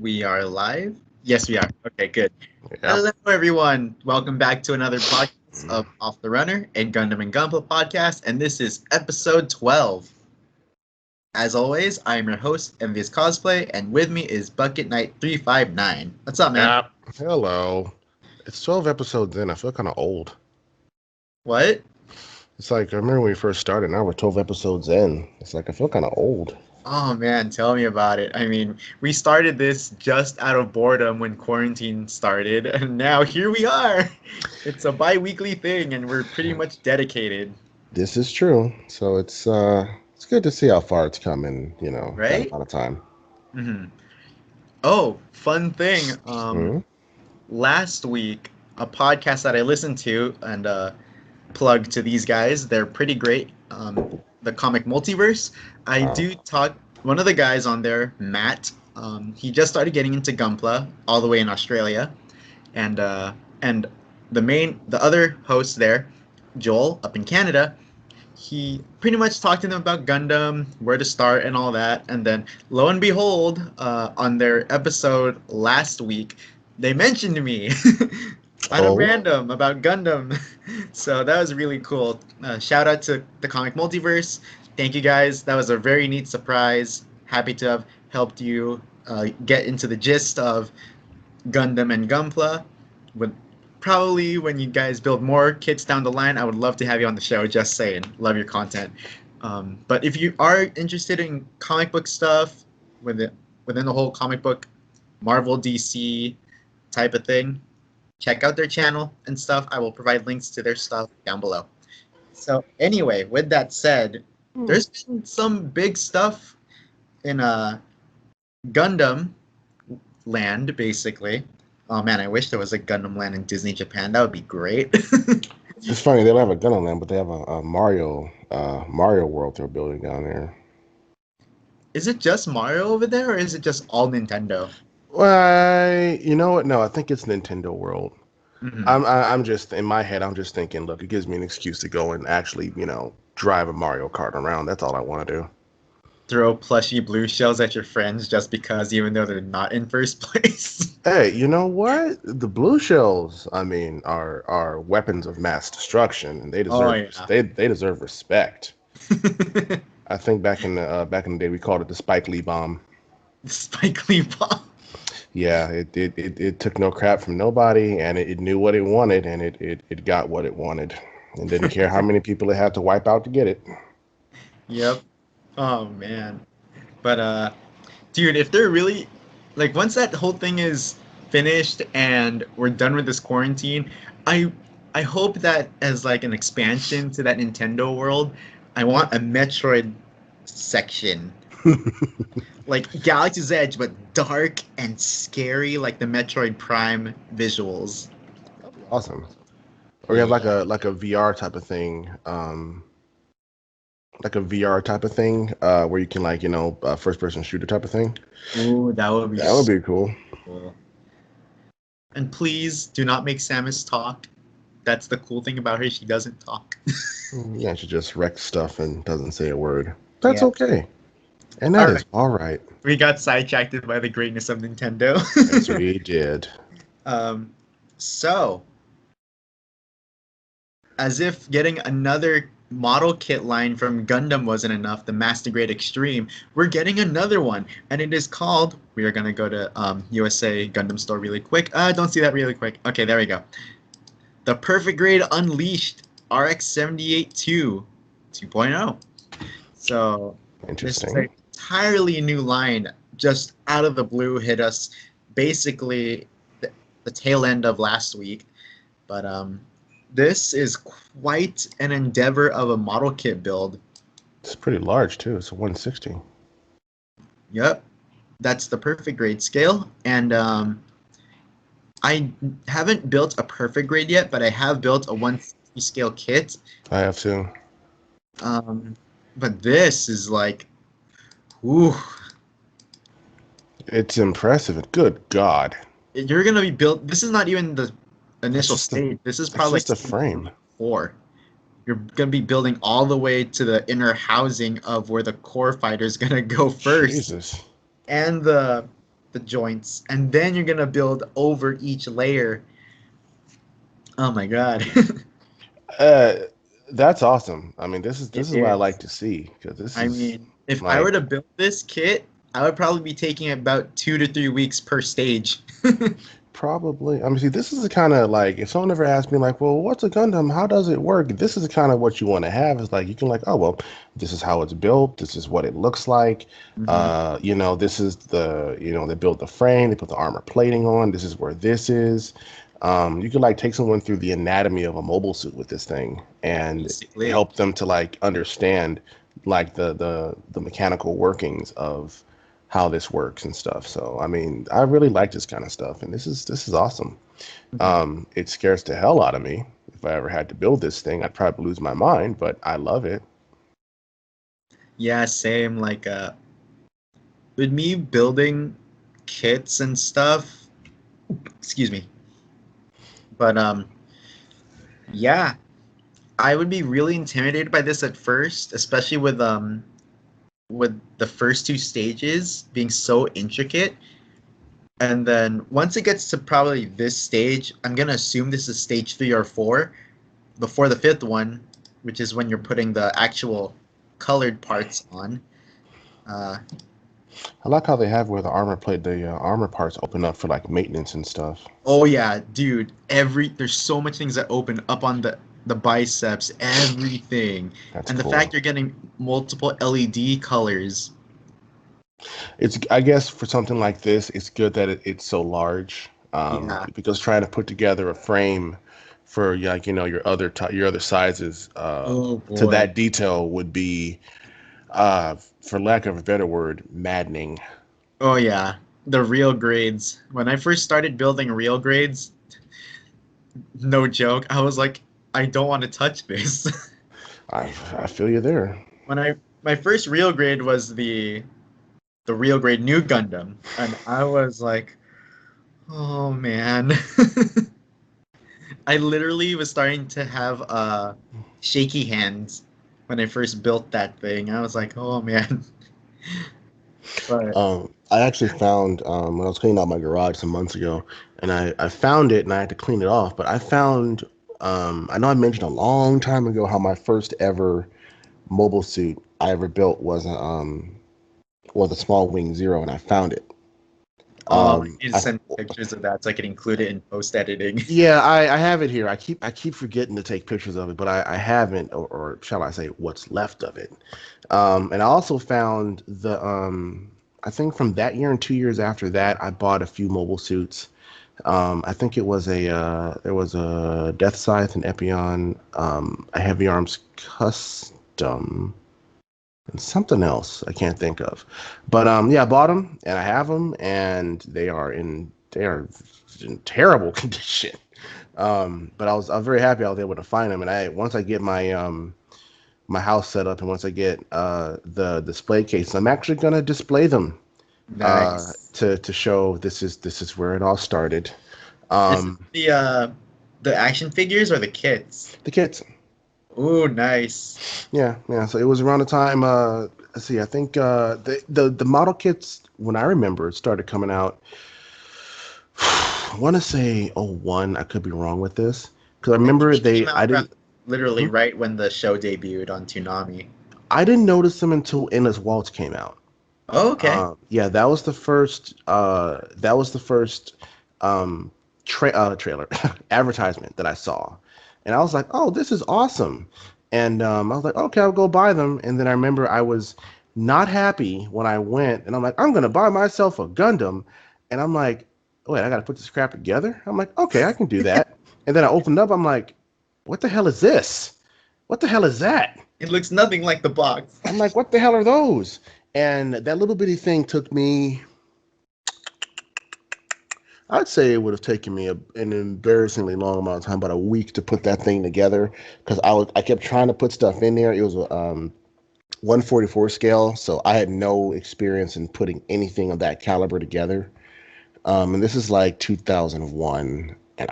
We are live? Yes, we are. Okay, good. Yep. Hello, everyone. Welcome back to another podcast of Off the Runner and Gundam and Gunpla podcast, and this is episode 12. As always, I am your host, MVious Cosplay, and with me is BucketKnight359. What's up, man? Yep. Hello. It's 12 episodes in. I feel kind of old. What? It's like, I remember when we first started. Now we're 12 episodes in. It's like, I feel kind of old. Oh, man, tell me about it. I mean, we started this just out of boredom when quarantine started, and now here we are. It's a bi-weekly thing, and we're pretty much dedicated. This is true. So it's good to see how far it's come in, that Right? amount of time. Hmm. Oh, fun thing. Hmm. Last week, a podcast that I listened to and plug to these guys. They're pretty great. The Comic Multiverse. I Wow. do talk. One of the guys on there, Matt. He just started getting into Gunpla all the way in Australia, and the other host there, Joel, up in Canada. He pretty much talked to them about Gundam, where to start, and all that. And then, lo and behold, on their episode last week, they mentioned me out of Oh, random about Gundam. So that was really cool. Shout out to the Comic Multiverse. Thank you guys. That was a very neat surprise. Happy to have helped you get into the gist of Gundam and Gunpla. With probably when you guys build more kits down the line, I would love to have you on the show. Just saying, love your content. But if you are interested in comic book stuff within the whole comic book Marvel DC type of thing, check out their channel and stuff. I will provide links to their stuff down below. So anyway, with that said, there's been some big stuff in Gundam land, basically. Oh man, I wish there was a Gundam land in Disney Japan. That would be great. it's funny. They don't have a Gunpla land, but they have a Mario world they're building down there. Is it just Mario over there, or is it just all Nintendo? Why? You know what? No, I think it's Nintendo World. Hmm. I'm just in my head. I'm just thinking. Look, it gives me an excuse to go and actually, drive a Mario Kart around. That's all I want to do. Throw plushy blue shells at your friends just because, even though they're not in first place. Hey, you know what? The blue shells, I mean, are weapons of mass destruction, and they Oh deserve yeah. they deserve respect. I think back in the day we called it the Spike Lee bomb. Spike Lee bomb. Yeah, it took no crap from nobody, and it knew what it wanted, and it got what it wanted, and didn't care how many people it had to wipe out to get it. Yep. Oh man. But dude, if they're really like once that whole thing is finished and we're done with this quarantine, I I hope that as like an expansion to that Nintendo world, I want a Metroid section. Like Galaxy's Edge, but dark and scary like the Metroid Prime visuals. That'd be awesome. Or you have Yeah. like a VR type of thing, like a VR type of thing, where you can like first person shooter type of thing. Ooh, that would be That would so be cool. cool. And please do not make Samus talk. That's the cool thing about her. She doesn't talk. Yeah, she just wrecks stuff and doesn't say a word. That's Yeah. okay. And All that is right. all right. We got sidetracked by the greatness of Nintendo. Yes, we did. um, so, as if getting another model kit line from Gundam wasn't enough, the Master Grade Extreme, we're getting another one, and it is called. We are gonna go to USA Gundam store really quick. Don't see that really quick. Okay, there we go. The Perfect Grade Unleashed RX 78 2.0. So this is Interesting. an entirely new line, just out of the blue, hit us basically the tail end of last week. But this is quite an endeavor of a model kit build. It's pretty large too. It's a 160. Yep, that's the perfect grade scale, and I haven't built a perfect grade yet, but I have built a 160 scale kit. I have too. Um, but this is like, ooh, It's impressive. And good God, you're gonna be built. This is not even the that's initial just a stage. This is that's probably like just a stage frame. 4. You're gonna be building all the way to the inner housing of where the core fighter is gonna go first, Jesus. and the the joints, and then you're gonna build over each layer. Oh my god. Uh, that's awesome. I mean, It this is what I like is. to see because this I is mean, if I were like to build this kit, I would probably be taking about 2 to 3 weeks per stage. probably. I mean, see, this is the kind of like if someone ever asked me like, well, what's a Gundam? How does it work? This is the kind of what you want to have. Is like you can like, oh well, this is how it's built. This is what it looks like. Hmm. You know, this is the they built the frame. They put the armor plating on. This is where this is. You could like take someone through the anatomy of a mobile suit with this thing and Basically. help them to like understand like the mechanical workings of how this works and stuff. So I mean, I really like this kind of stuff, and this is awesome. Mhm. It scares the hell out of me. If I ever had to build this thing, I'd probably lose my mind, but I love it. Yeah, same. Like, with me building kits and stuff, excuse me. But yeah, I would be really intimidated by this at first, especially with the first two stages being so intricate. And then once it gets to probably this stage, I'm gonna assume this is stage 3 or 4 before the fifth one, which is when you're putting the actual colored parts on. Uh, I like how they have where the armor parts open up for like maintenance and stuff. oh yeah, dude, there's so much things that open up on the biceps, everything, That's and the fact cool. you're getting multiple LED colors. It's I guess for something like this, it's good that it's so large. Yeah. Because trying to put together a frame for like your other sizes Oh to boy. that detail would be for lack of a better word, maddening. Oh yeah. The real grades. When I first started building real grades, no joke, I was like, I don't want to touch this. I I feel you there. when I My first real grade was the real grade new Gundam, and I was like, oh man. I literally was starting to have shaky hands when I first built that thing. I was like, oh man. But I actually found when I was cleaning out my garage some months ago, and I found it and I had to clean it off. But I found I know I mentioned a long time ago how my first ever mobile suit I ever built was a small wing zero, and I found it. you need to I send me pictures of that so I can include it in post editing. Yeah, I have it here. I keep forgetting to take pictures of it, but I haven't, or shall I say, what's left of it. And I also found I think from that year and 2 years after that, I bought a few mobile suits. I think it was there was a Death Scythe and Epion, a Heavy Arms Custom, and something else I can't think of. But yeah, I bought them and I have them, and they are in terrible condition. But I was very happy I was able to find them, and I once I get my house set up and once I get the display case, I'm actually gonna display them Nice. to show this is where it all started. This is Um, the action figures or the kits? the kits, Ooh, nice. yeah. So it was around the time. Let's see, I think the model kits when I remember it started coming out. I want to say '01. I could be wrong with this because I I think remember it came I out didn't. literally Hmm? right when the show debuted on Toonami. I didn't notice them until Endless Waltz came out. Oh, okay. Yeah, that was the first. That was the first um, trailer advertisement that I saw, and I was like, "Oh, this is awesome!" And I was like, "Okay, I'll go buy them." And then I remember I was not happy when I went, and I'm like, "I'm gonna buy myself a Gundam," and I'm like, "Wait, I gotta put this crap together." I'm like, "Okay, I can do that." And then I opened up. I'm like, "What the hell is this? What the hell is that?" It looks nothing like the box. I'm like, what the hell are those? And that little bitty thing took me, I'd say it would have taken me an embarrassingly long amount of time, about a week to put that thing together because I kept trying to put stuff in there. It was a 144 scale, so I had no experience in putting anything of that caliber together. And this is like 2001, and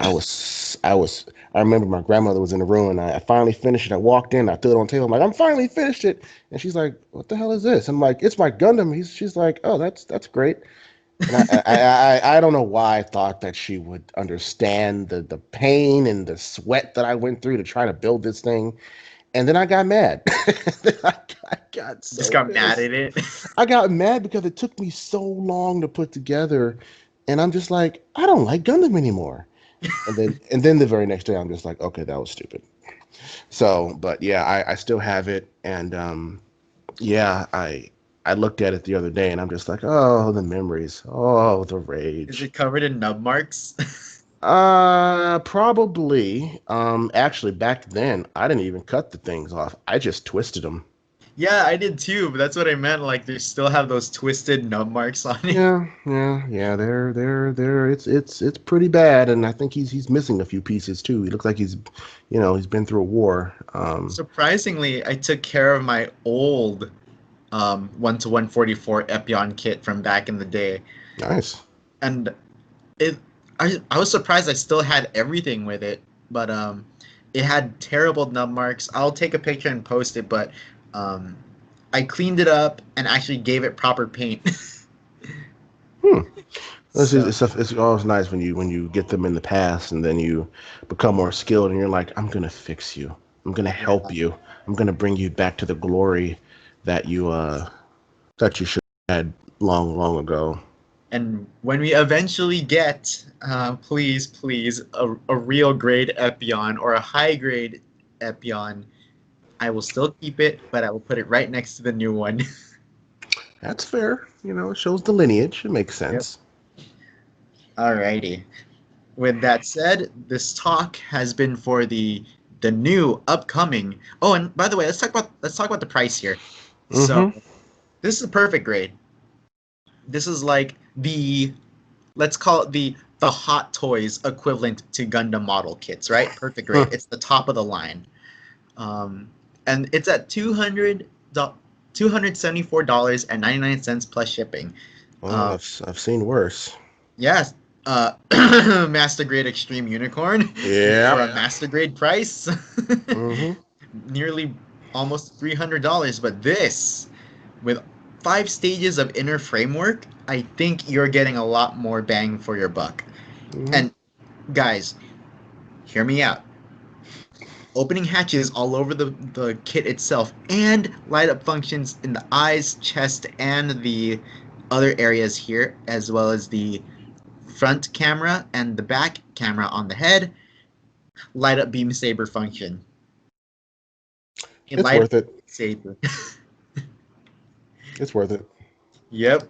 I remember my grandmother was in the room, and I finally finished it. I walked in, I threw it on the table. I'm like, I'm finally finished it, and she's like, "What the hell is this?" I'm like, "It's my Gundam." She's like, "Oh, that's great." And I don't know why I thought that she would understand the pain and the sweat that I went through to try to build this thing. And then I got mad. I got Just so got mad pissed. at it. I got mad because it took me so long to put together. And I'm just like, I don't like Gundam anymore. And then the very next day I'm just like, okay, that was stupid. So, but yeah, I still have it. And yeah, I looked at it the other day and I'm just like, oh, the memories. Oh, the Is rage. it covered in nub marks? Probably. Actually, back then, I didn't even cut the things off. I just twisted them. Yeah, I did too, but that's what I meant. Like they still have those twisted nub marks on it. Yeah. They're. It's pretty bad, and I think he's missing a few pieces too. He looks like he's been through a war. Surprisingly, I took care of my old 1 to 144 Epion kit from back in the day, Nice. and it I was surprised I still had everything with it, but it had terrible nub marks. I'll take a picture and post it, but um, I cleaned it up and actually gave it proper paint. Hmm. So It's always nice when you get them in the past and then you become more skilled and you're like, I'm gonna fix you. I'm gonna yeah. help you. I'm gonna bring you back to the glory that you should have had long ago. And when we eventually get, please, a real grade Epion or a high grade Epion, I will still keep it, but I will put it right next to the new one. That's fair. It shows the lineage. It makes Yep. sense. Alrighty. With that said, this talk has been for the new upcoming. Oh, and by the way, let's talk about the price here. So Mm-hmm. this is a perfect grade. This is like the let's call it the Hot Toys equivalent to Gundam model kits, right? Perfect grade. Huh. It's the top of the line, um, and it's at $274.99 plus shipping. Well, Um, I've seen worse. yes, Master Grade Extreme Unicorn for Yeah. a Master Grade price, Mm-hmm. nearly almost $300. But this, with 5 stages of inner framework, I think you're getting a lot more bang for your buck. Mm-hmm. And guys, hear me out. Opening hatches all over the kit itself and light up functions in the eyes, chest, and the other areas here, as well as the front camera and the back camera on the head. Light up beam saber function. A It's light up worth it. saber. It's worth it. Yep.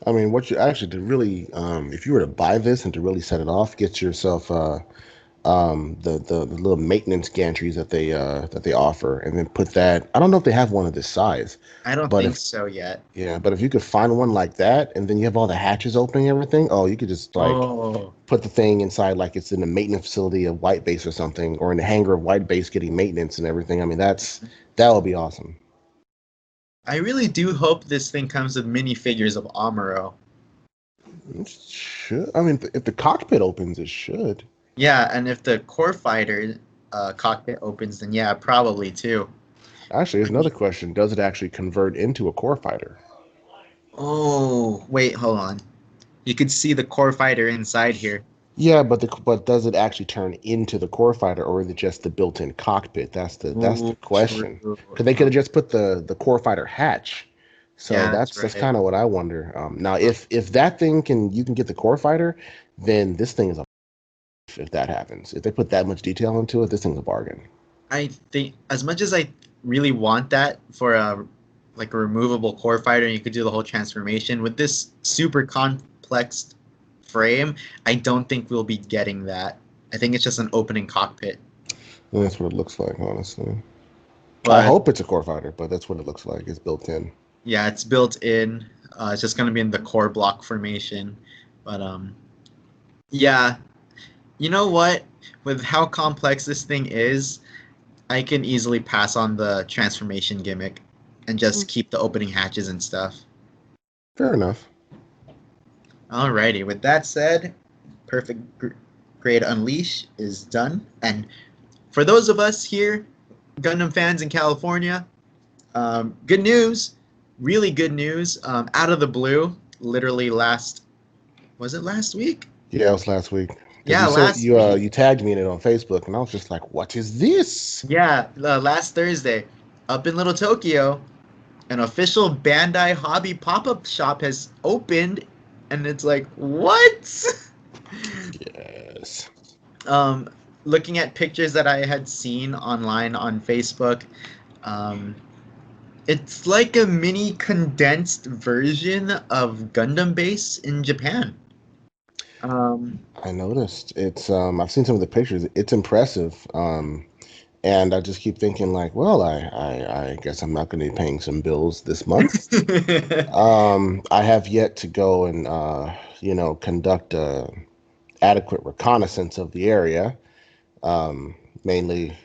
I mean, what you actually to really, if you were to buy this and to really set it off, get yourself the little maintenance gantries that they offer, and then put that. I don't know if they have one of this size, I don't but think if so yet. yeah, but if you could find one like that, and then you have all the hatches opening and everything, oh, you could just like Oh, put the thing inside like it's in the maintenance facility of White Base or something, or in the hangar of White Base getting maintenance and everything. I mean, that would be awesome. I really do hope this thing comes with minifigures of Amuro. It should. I mean, if the cockpit opens, it should. Yeah, and if the core fighter cockpit opens, then yeah, probably too. Actually, here's another question: does it actually convert into a core fighter? Oh, wait, hold on. You could see the core fighter inside here. Yeah, but does it actually turn into the core fighter, or is it just the built-in cockpit? That's the Ooh, question. true. Because they could have just put the core fighter hatch. So Yeah, that's that's right. kind of what I wonder. Now, if that thing you can get the core fighter, then this thing is a if that happens. If they put that much detail into it, this thing's a bargain. I think as much as I really want that for a like a removable core fighter, and you could do the whole transformation with this super complex frame. I don't think we'll be getting that. I think it's just an opening cockpit. And that's what it looks like, honestly. I But hope it's a core fighter, but that's what it looks like. It's built in. yeah, it's built in. It's just gonna be in the core block formation. But yeah, you know what? With how complex this thing is, I can easily pass on the transformation gimmick and just keep the opening hatches and stuff. Fair enough. Alrighty, with that said, Grade Unleash is done. And for those of us here, Gundam fans in California, good news, really good news. Out of the blue, literally was it last week? Yeah, it was last week because Yeah, last week. you tagged me in it on Facebook, and I was just like, "What is this?" Yeah, last Thursday, up in Little Tokyo, an official Bandai hobby pop-up shop has opened, and it's like, what? Yes. um, Looking at pictures that I had seen online on Facebook, um, it's like a mini condensed version of Gundam Base in Japan. Um, I noticed. It's I've seen some of the pictures. It's impressive. And I just keep thinking like, well, I guess I'm not going to be paying some bills this month. I have yet to go and conduct a adequate reconnaissance of the area. Um, Mainly,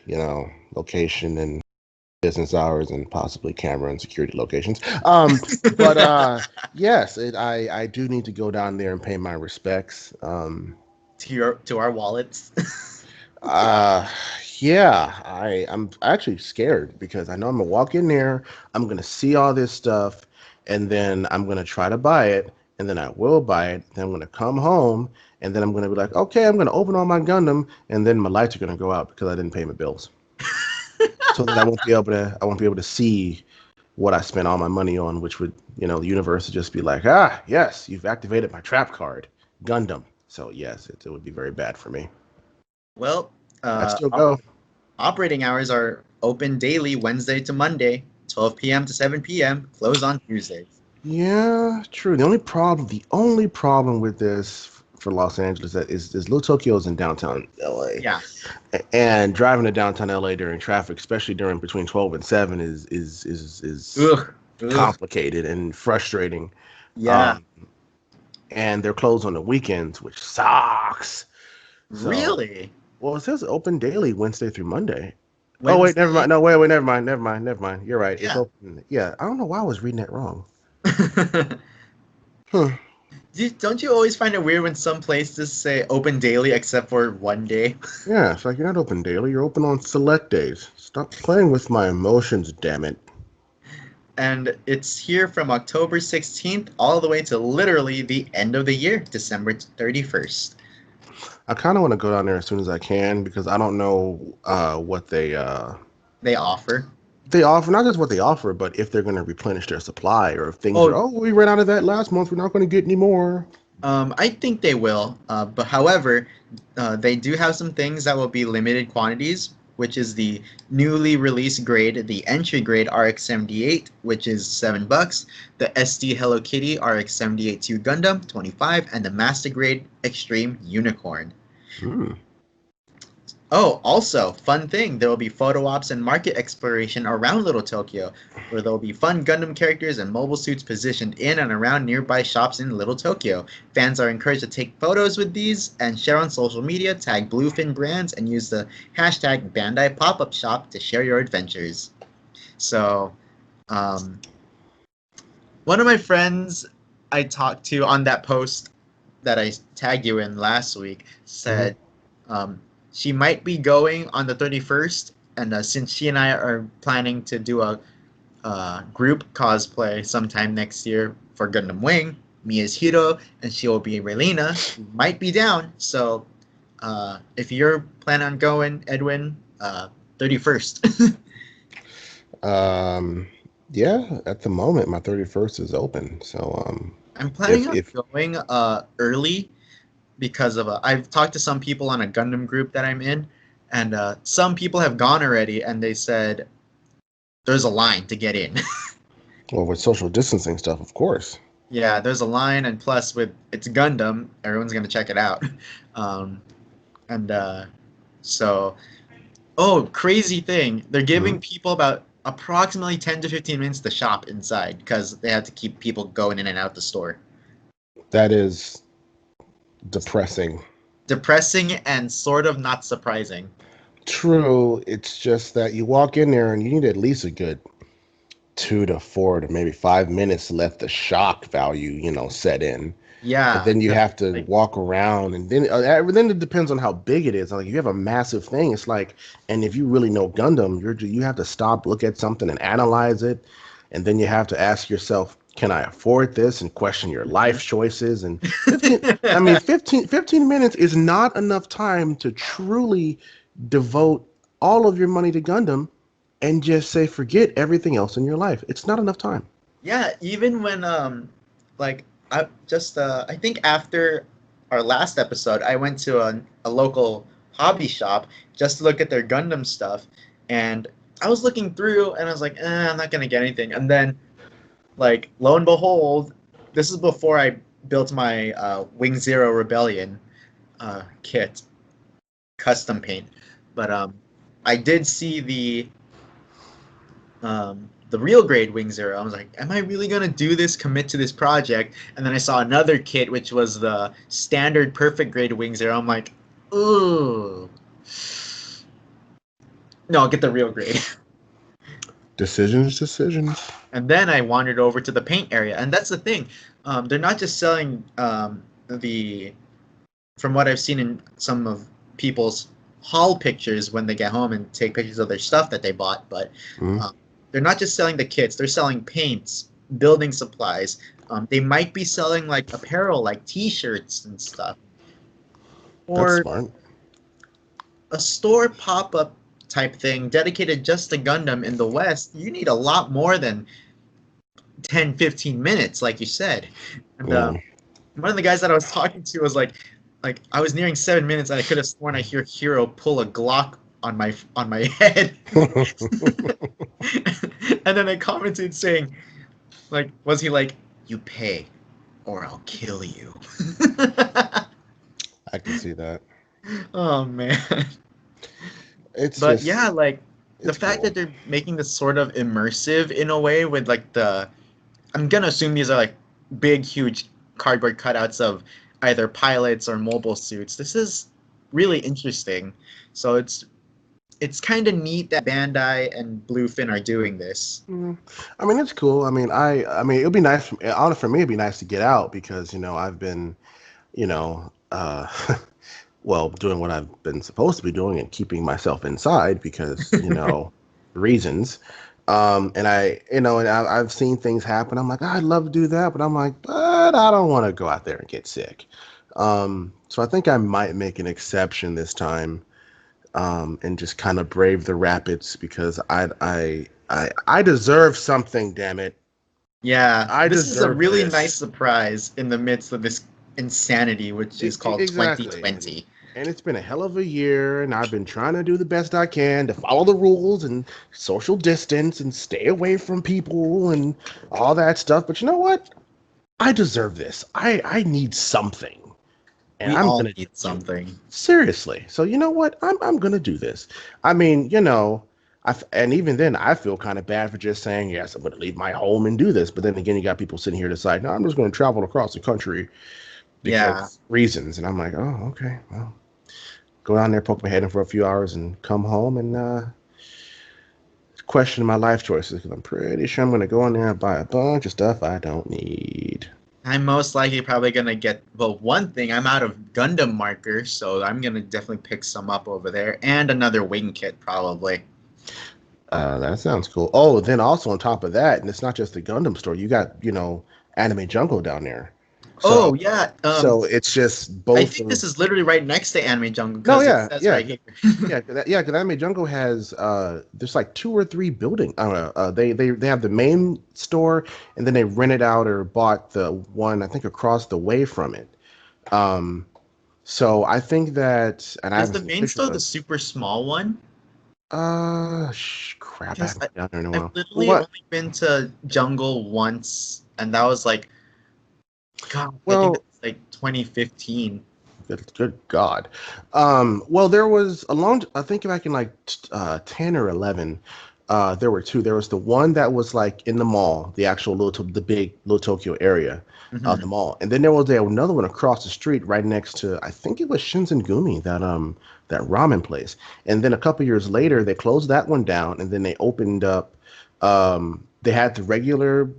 location and business hours and possibly camera and security locations. But yes, I do need to go down there and pay my respects. to our wallets. Uh, yeah, I'm actually scared because I know I'm gonna walk in there, I'm gonna see all this stuff, and then I'm gonna try to buy it, and then I will buy it. Then I'm gonna come home, and then I'm gonna be like, okay, I'm gonna open all my Gundam, and then my lights are gonna go out because I didn't pay my bills. So that I won't be able to see what I spent all my money on, which would, the universe would just be like, ah, yes, you've activated my trap card, Gundam. So yes, it would be very bad for me. Well, I'd uh, still go. operating hours are open daily Wednesday to Monday, 12 p.m. to 7 p.m., close on Tuesdays. Yeah, true. The only problem with this for Los Angeles is Little Tokyo's in downtown LA, Yeah. and driving to downtown LA during traffic, especially during between 12 and 7, is Ugh. Ugh. complicated and frustrating. Yeah. Um, and they're closed on the weekends, which sucks. So, Really? well, it says open daily Wednesday through Monday. Oh wait, never Wednesday? mind. No, wait, never mind. You're right. It's Yeah. open. Yeah, I don't know why I was reading that wrong. Huh. Don't you always find it weird when some places say open daily except for one day? Yeah, it's like you're not open daily. You're open on select days. Stop playing with my emotions, damn it. And it's here from October 16th all the way to literally the end of the year, December 31st. I kind of want to go down there as soon as I can because I don't know what They offer. they offer. Not just what they offer, but if they're going to replenish their supply or if things are. Oh, Oh, we ran out of that last month. We're not going to get any more. I think they will. But however, they do have some things that will be limited quantities, which is the newly released grade, the entry grade RX-78, which is $7, the SD Hello Kitty RX-78-2 Gundam, 25, and the master grade Extreme Unicorn. Hmm. Oh, also, fun thing, there will be photo ops and market exploration around Little Tokyo, where there will be fun Gundam characters and mobile suits positioned in and around nearby shops in Little Tokyo. Fans are encouraged to take photos with these and share on social media, tag Bluefin brands, and use the hashtag Bandai Pop-Up Shop to share your adventures. So, um, one of my friends I talked to on that post that I tagged you in last week Hmm. said um, she might be going on the 31st, and since she and I are planning to do a group cosplay sometime next year for Gundam Wing, me as Hiro, and she will be Relina, she might be down. So if you're planning on going, Edwin, 31st. Um. Yeah. At the moment, my 31st is open. So I'm planning on if going early because of I've talked to some people on a Gundam group that I'm in, and some people have gone already, and they said there's a line to get in. well with social distancing stuff, of course. Yeah, there's a line, and plus with it's Gundam, everyone's gonna check it out. Um, and so, oh, crazy thing! They're Hmm. giving people about approximately 10 to 15 minutes to shop inside because they have to keep people going in and out the store. That is depressing. Depressing and sort of not surprising. True. It's just that you walk in there and you need at least a good 2 to 4 to maybe 5 minutes to let the shock value, set in. And Yeah, then you because have to like walk around, and then it depends on how big it is. Like if you have a massive thing, it's like, and if you really know Gundam, you have to stop, look at something, and analyze it, and then you have to ask yourself, can I afford this, and question your life choices. And 15 minutes is not enough time to truly devote all of your money to Gundam and just say, forget everything else in your life. It's not enough time. Yeah, even when like I think after our last episode, I went to a local hobby shop just to look at their Gundam stuff, and I was looking through and I was like, I'm not gonna get anything. And then like lo and behold, this is before I built my Wing Zero Rebellion kit, custom paint. But I did see the real grade Wing Zero. I was like, am I really gonna do this? Commit to this project? And then I saw another kit, which was the standard perfect grade Wing Zero. I'm like, ooh, no, I'll get the real grade. Decisions. And then I wandered over to the paint area, and that's the thing. They're not just selling the, from what I've seen in some of people's haul pictures when they get home and take pictures of their stuff that they bought, but they're not just selling the kits. They're selling paints, building supplies. They might be selling like apparel, like T-shirts and stuff, That's or smart. a store pop-up type thing dedicated just to Gundam in the West. You need a lot more than 10, 15 minutes, like you said. And Yeah. one of the guys that I was talking to was like I was nearing 7 minutes, and I could have sworn I hear Hero pull a Glock on my head. And then I commented saying, like, was he like, you pay or I'll kill you? I can see that. Oh man. It's But just, yeah, like the it's fact cool. that they're making this sort of immersive in a way with like I'm gonna assume these are like big, huge cardboard cutouts of either pilots or mobile suits. This is really interesting. So it's kind of neat that Bandai and Bluefin are doing this. Mm. I mean, it's cool. I mean, it'll be nice. For me, it'd be nice to get out because I've been, you know, uh, well, doing what I've been supposed to be doing and keeping myself inside because reasons. And I've seen things happen. I'm like, I'd love to do that, but I'm like, but I don't want to go out there and get sick. So I think I might make an exception this time, and just kind of brave the rapids because I deserve something. Damn it, Yeah, I this is a deserve really nice this. surprise in the midst of this insanity, which is called Exactly. 2020. And it's been a hell of a year, and I've been trying to do the best I can to follow the rules and social distance and stay away from people and all that stuff. But you know what? I deserve this. I need something, and We I'm all gonna need do it. something. Seriously. So you know what? I'm gonna do this. I mean, and even then, I feel kind of bad for just saying yes. I'm gonna leave my home and do this. But then again, you got people sitting here decide, no, I'm just gonna travel across the country Yeah. because reasons. And I'm like, oh, okay, well, go down there, poke my head in for a few hours, and come home and question my life choices because I'm pretty sure I'm going to go in there and buy a bunch of stuff I don't need. I'm most likely probably gonna get, well, one thing, I'm out of Gundam markers, so I'm gonna definitely pick some up over there, and another wing kit probably. That sounds cool. Oh, then also on top of that, and it's not just the Gundam store. You got Anime Jungle down there. Oh So yeah, it's just I both think of. this is literally right next to Anime Jungle No, because it yeah, says yeah, right here. yeah, because Anime Jungle has there's like two or three buildings. I don't know. They have the main store, and then they rented out or bought the one I think across the way from it. Um, so I think that, and I Is haven't the seen main pictures store the of. super small one? Crap, I Because haven't been down there in a I've while. Well, literally what? only been to Jungle once, and that was like, God, I think Well, that was like 2015. good God. Well, there was a long. I think back in like 10 or 11. There were two. There was the one that was like in the mall, the actual the big Little Tokyo area of the Hmm. mall, and then there was another one across the street, right next to I think it was Shinzengumi, that ramen place. And then a couple years later, they closed that one down, and then they opened up. They had the regular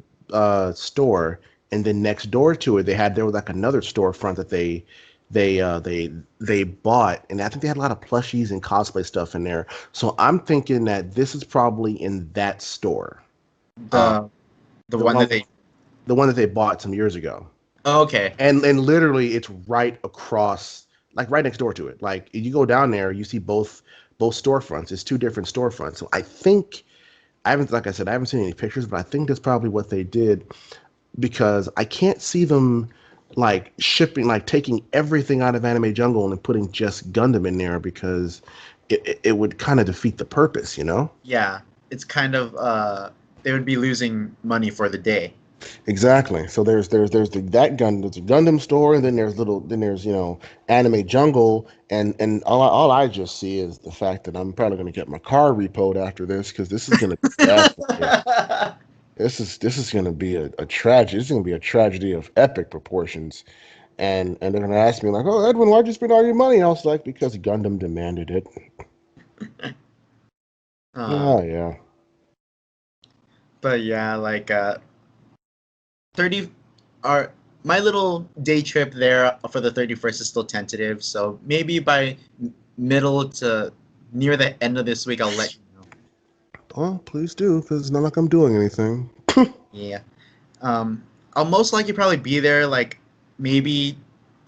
store, and then next door to it, there was like another storefront that they uh they they bought, and I think they had a lot of plushies and cosplay stuff in there. So I'm thinking that this is probably in that store. Uh The the one one that with they the one that they bought some years ago. Okay. And literally it's right across, like right next door to it. Like you go down there, you see both storefronts. It's two different storefronts. So I think I haven't, like I said, I haven't seen any pictures, but I think that's probably what they did, because I can't see them like shipping, like taking everything out of Anime Jungle and putting just Gundam in there, because it would kind of defeat the purpose, you know? Yeah. It's kind of they would be losing money for the day. Exactly. So there's that gun there's a Gundam store, and then there's Anime Jungle, and all I just see is the fact that I'm probably gonna get my car repoed after this, because this is gonna be bad for me. This is gonna be a tragedy. This is gonna be a tragedy of epic proportions. And they're gonna ask me like, "Oh, Edwin, why'd you spend all your money?" I was like, "Because Gundam demanded it." uh, Oh yeah. but yeah, like 30 our my little day trip there for the 31st is still tentative, so maybe by middle to near the end of this week I'll let you know. Oh, please do, because it's not like I'm doing anything. Yeah. I'll most likely probably be there like maybe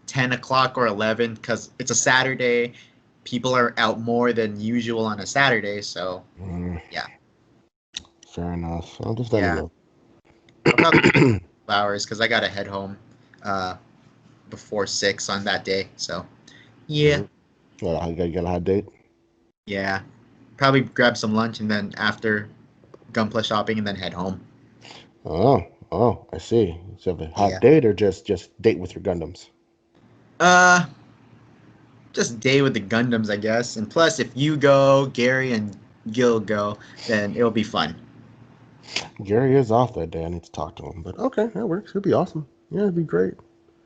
10 o'clock or 11 because it's a Saturday. People are out more than usual on a Saturday, so Mm, yeah. fair enough. I'll just let me Yeah. know. I'll probably be there for hours because I gotta head home uh, before 6 on that day. So yeah. Mhm. Well, you got a hot date? Yeah. Probably grab some lunch and then after Gunpla shopping and then head home. Oh, oh, I see. So have a hot Yeah. date, or just date with your Gundams? Uh, just day with the Gundams, I guess. And plus, if you go, Gary and Gil go, then it'll be fun. Gary is off that day. I need to talk to him. But okay, that works. It'd be awesome. Yeah, it'd be great.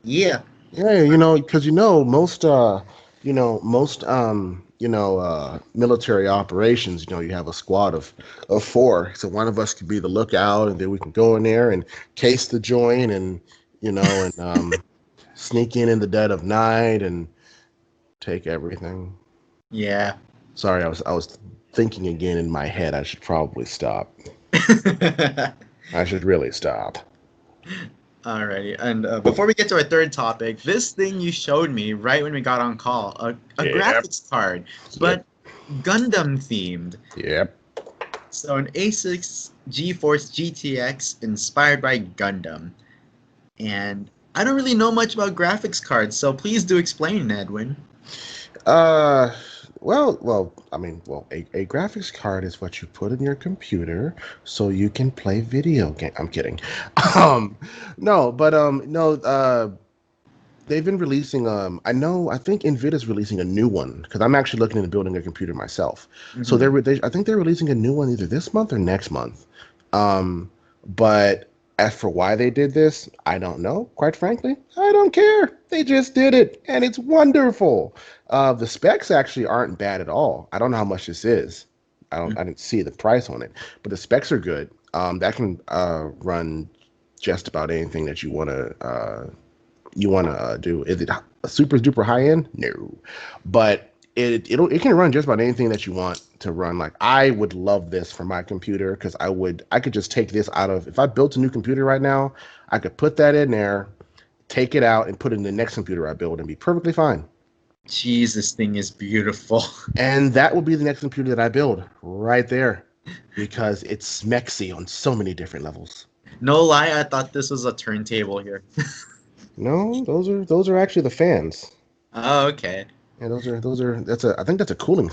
Yeah. Yeah, because most military operations, you have a squad of four. So one of us could be the lookout, and then we can go in there and case the joint, and sneak in the dead of night and take everything. Yeah. Sorry, I was thinking again in my head. I should probably stop. I should really stop. Alrighty. And before we get to our third topic, this thing you showed me right when we got on call, a Yep. graphics card, Yep. but Gundam themed. Yep. So an A6 GeForce GTX inspired by Gundam. And I don't really know much about graphics cards, so please do explain, Edwin. Uh, a graphics card is what you put in your computer so you can play video game. I'm kidding. Um, no, but no. They've been releasing. I think Nvidia's releasing a new one, because I'm actually looking into building a computer myself. So Hmm. I think they're releasing a new one either this month or next month. Um, but as for why they did this, I don't know. Quite frankly, I don't care. They just did it, and it's wonderful. The specs actually aren't bad at all. I don't know how much this is. I didn't see the price on it, but the specs are good. That can run just about anything that you want to do. Is it a super duper high end? No, but it can run just about anything that you want to run. Like, I would love this for my computer, because I could just take this out of, if I built a new computer right now, I could put that in there, take it out, and put it in the next computer I build, and be perfectly fine. Jeez, this thing is beautiful. And that will be the next computer that I build right there, because it's smexy on so many different levels. No lie, I thought this was a turntable here. No, those are actually the fans. Oh, okay. Yeah, those are I think that's a cooling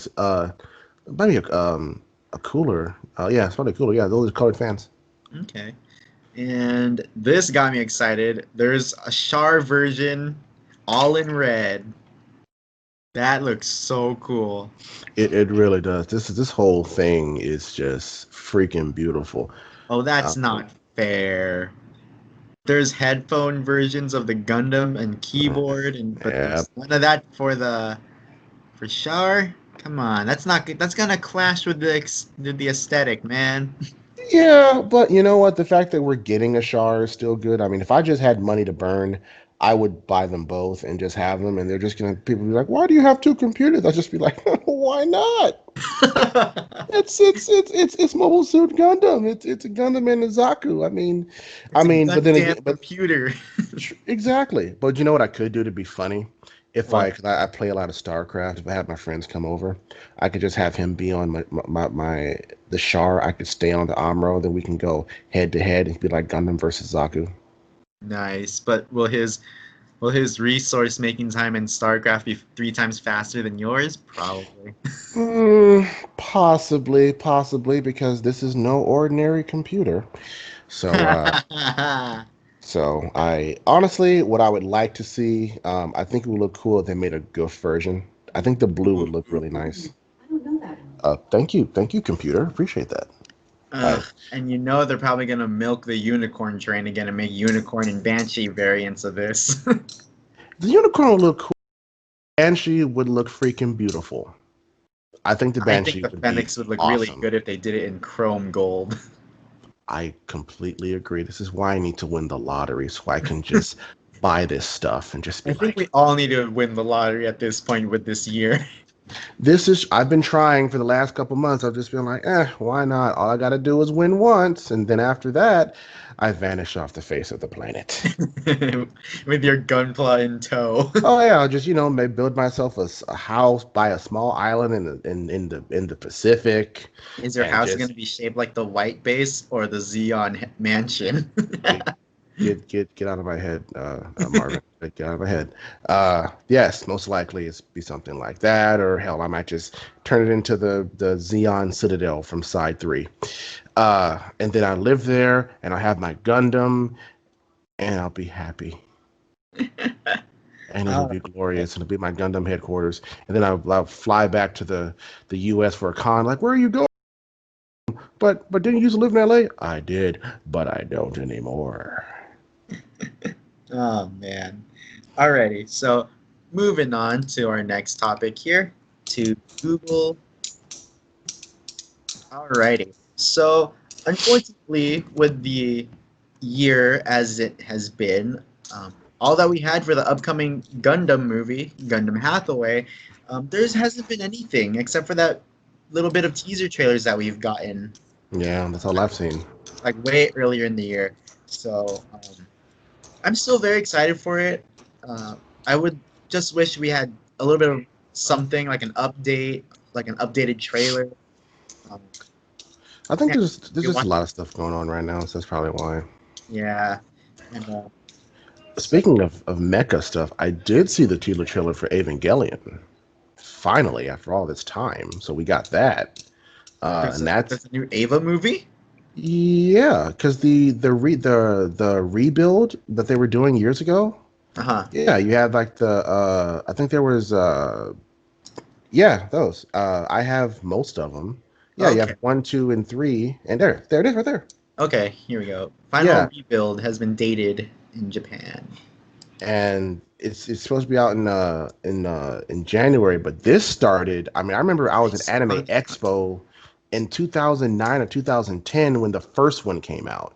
maybe a cooler. Yeah, it's probably a cooler. Yeah, those are colored fans. Okay. And this got me excited. There's a Char version, all in red. That looks so cool. It really does. This whole thing is just freaking beautiful. Oh, Uh, that's not fair. There's headphone versions of the Gundam and keyboard, and but yeah, there's none of that for Char. Come on, that's not good. That's gonna clash with the aesthetic, man. yeah, but you know what? The fact that we're getting a Char is still good. I mean, if I just had money to burn, I would buy them both and just have them, and they're just gonna people be like, "Why do you have two computers?" I'll just be like, why not? It's Mobile Suit Gundam. It's a Gundam and a Zaku. It's a But then goddamn again, but computer. exactly. But you know what I could do to be funny? If What? cause I play a lot of StarCraft. If I have my friends come over, I could just have him be on my the Char. I could stay on the Amro. Then we can go head to head and be like Gundam versus Zaku. Nice. But will his resource making time in StarCraft be 3 times faster than yours? Probably. Mm, possibly, because this is no ordinary computer. So, I honestly, what I would like to see, I think it would look cool if they made a GIF version. I think the blue would look really nice. Thank you, computer. Appreciate that. Ugh, and they're probably gonna milk the unicorn train again and make unicorn and banshee variants of this. The unicorn would look cool. Banshee would look freaking beautiful. I think the I think Banshee the would be Fenix would look really awesome. good if they did it in chrome gold. I completely agree. This is why I need to win the lottery so I can just buy this stuff and just be I think like, we all need to win the lottery at this point with this year. I've been trying for the last couple months. I've just been like, why not? All I got to do is win once. And then after that, I vanish off the face of the planet. With your gunpla in tow. Oh yeah, I'll just, maybe build myself a house, buy a small island in the Pacific, Is your and house just gonna be shaped like the White Base or the Xeon Mansion? get get out of my head, Marvin. Get out of my head. Yes, most likely it's be something like that, or hell, I might just turn it into the Xeon Citadel from Side 3. And then I live there, and I have my Gundam, and I'll be happy. And it'll Oh, be glorious, and it'll be my Gundam headquarters. And then I'll fly back to the U.S. for a con. Like, where are you going? But didn't you used to live in L.A.? I did, but I don't anymore. oh man. Alrighty, so moving on to our next topic here to Google. Alrighty. So, unfortunately, with the year as it has been, all that we had for the upcoming Gundam movie, Gundam Hathaway, there hasn't been anything except for that little bit of teaser trailers that we've gotten Yeah, that's all I've seen. like way earlier in the year. So, I'm still very excited for it. I would just wish we had a little bit of something like an update, like an updated trailer. Um, I think yeah, there's you're just a watching. lot of stuff going on right now, so that's probably why. Yeah, and so Speaking of mecha stuff, I did see the teaser trailer for Evangelion. Finally, after all this time, so we got that, there's and a that's there's a new Ava movie. yeah, because the rebuild that they were doing years ago. Uh-huh. Yeah, you had like I think there was yeah, those. I have most of them. Yeah, you Okay. have 1, 2, and 3, and there it is right there. Okay. Here we go. Final Yeah, rebuild has been dated in Japan. and it's supposed to be out in January, but this started. I mean, I remember I was at Anime Expo in 2009 or 2010 when the first one came out,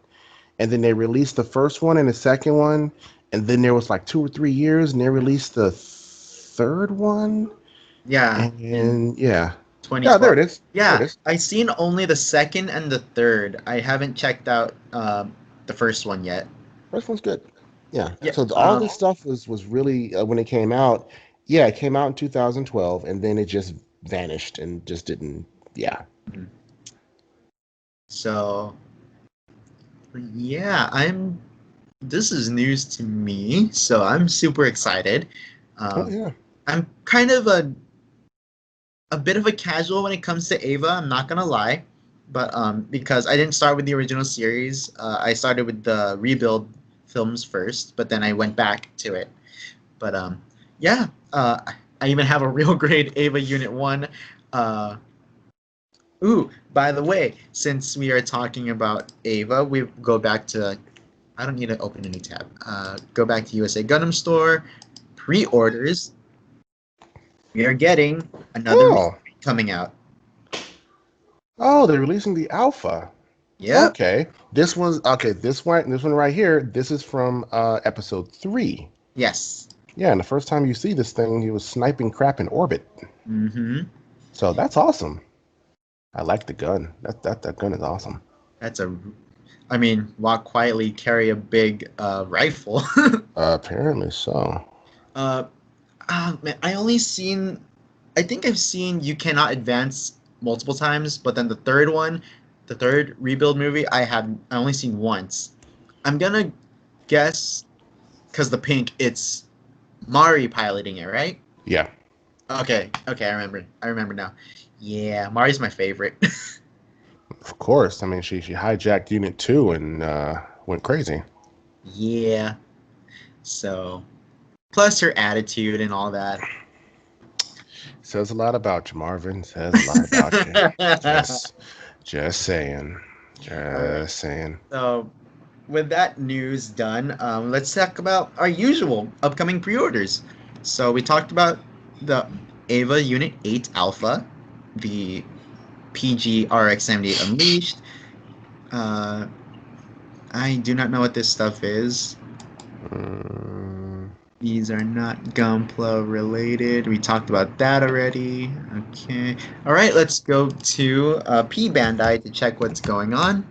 and then they released the first one and the second one, and then there was like 2 or 3 years, and they released the third one, Yeah, in and yeah, yeah, there 2012. it is. There it Yeah, is. I seen only the second and the third. I haven't checked out the first one yet. First one's good. Yeah. Yeah. So all this stuff was really when it came out. Yeah, it came out in 2012, and then it just vanished and just didn't. Yeah. So yeah, I'm. This is news to me, so I'm super excited. Oh Um, yeah. I'm kind of a bit of a casual when it comes to Ava. I'm not gonna lie, but because I didn't start with the original series, I started with the rebuild films first, but then I went back to it. But yeah, I even have a real grade Ava Unit One. Uh, by the way, since we are talking about Ava, we go back to. I don't need to open a new tab. Go back to USA Gundam Store, pre-orders. We are getting another Oh. movie coming out. Oh, they're releasing the alpha. Yep. Okay. This one's okay. This one right here. This is from episode 3. Yes. Yeah, and the first time you see this thing, he was sniping crap in orbit. Mm-hmm. So that's awesome. I like the gun. That gun is awesome. That's a, I mean, walk quietly, carry a big rifle. Apparently so. uh, Man, I think I've seen You Cannot Advance multiple times, but then the third one, the third rebuild movie, I only seen once. I'm gonna guess because the pink, it's Mari piloting it, right? Yeah, Okay, I remember now. Yeah, Mari's my favorite. of course. I mean, she hijacked Unit 2 and went crazy. Yeah. So, plus her attitude and all that. Says a lot about you, Marvin. Says a lot about you. Just, just saying. All right. Just saying. So, with that news done, let's talk about our usual upcoming pre-orders. So we talked about the Ava Unit 8 Alpha, the PG RX-78 Unleashed. Uh, I do not know what this stuff is. Mm, These are not Gunpla related. We talked about that already. Okay. All right, let's go to P Bandai to check what's going on.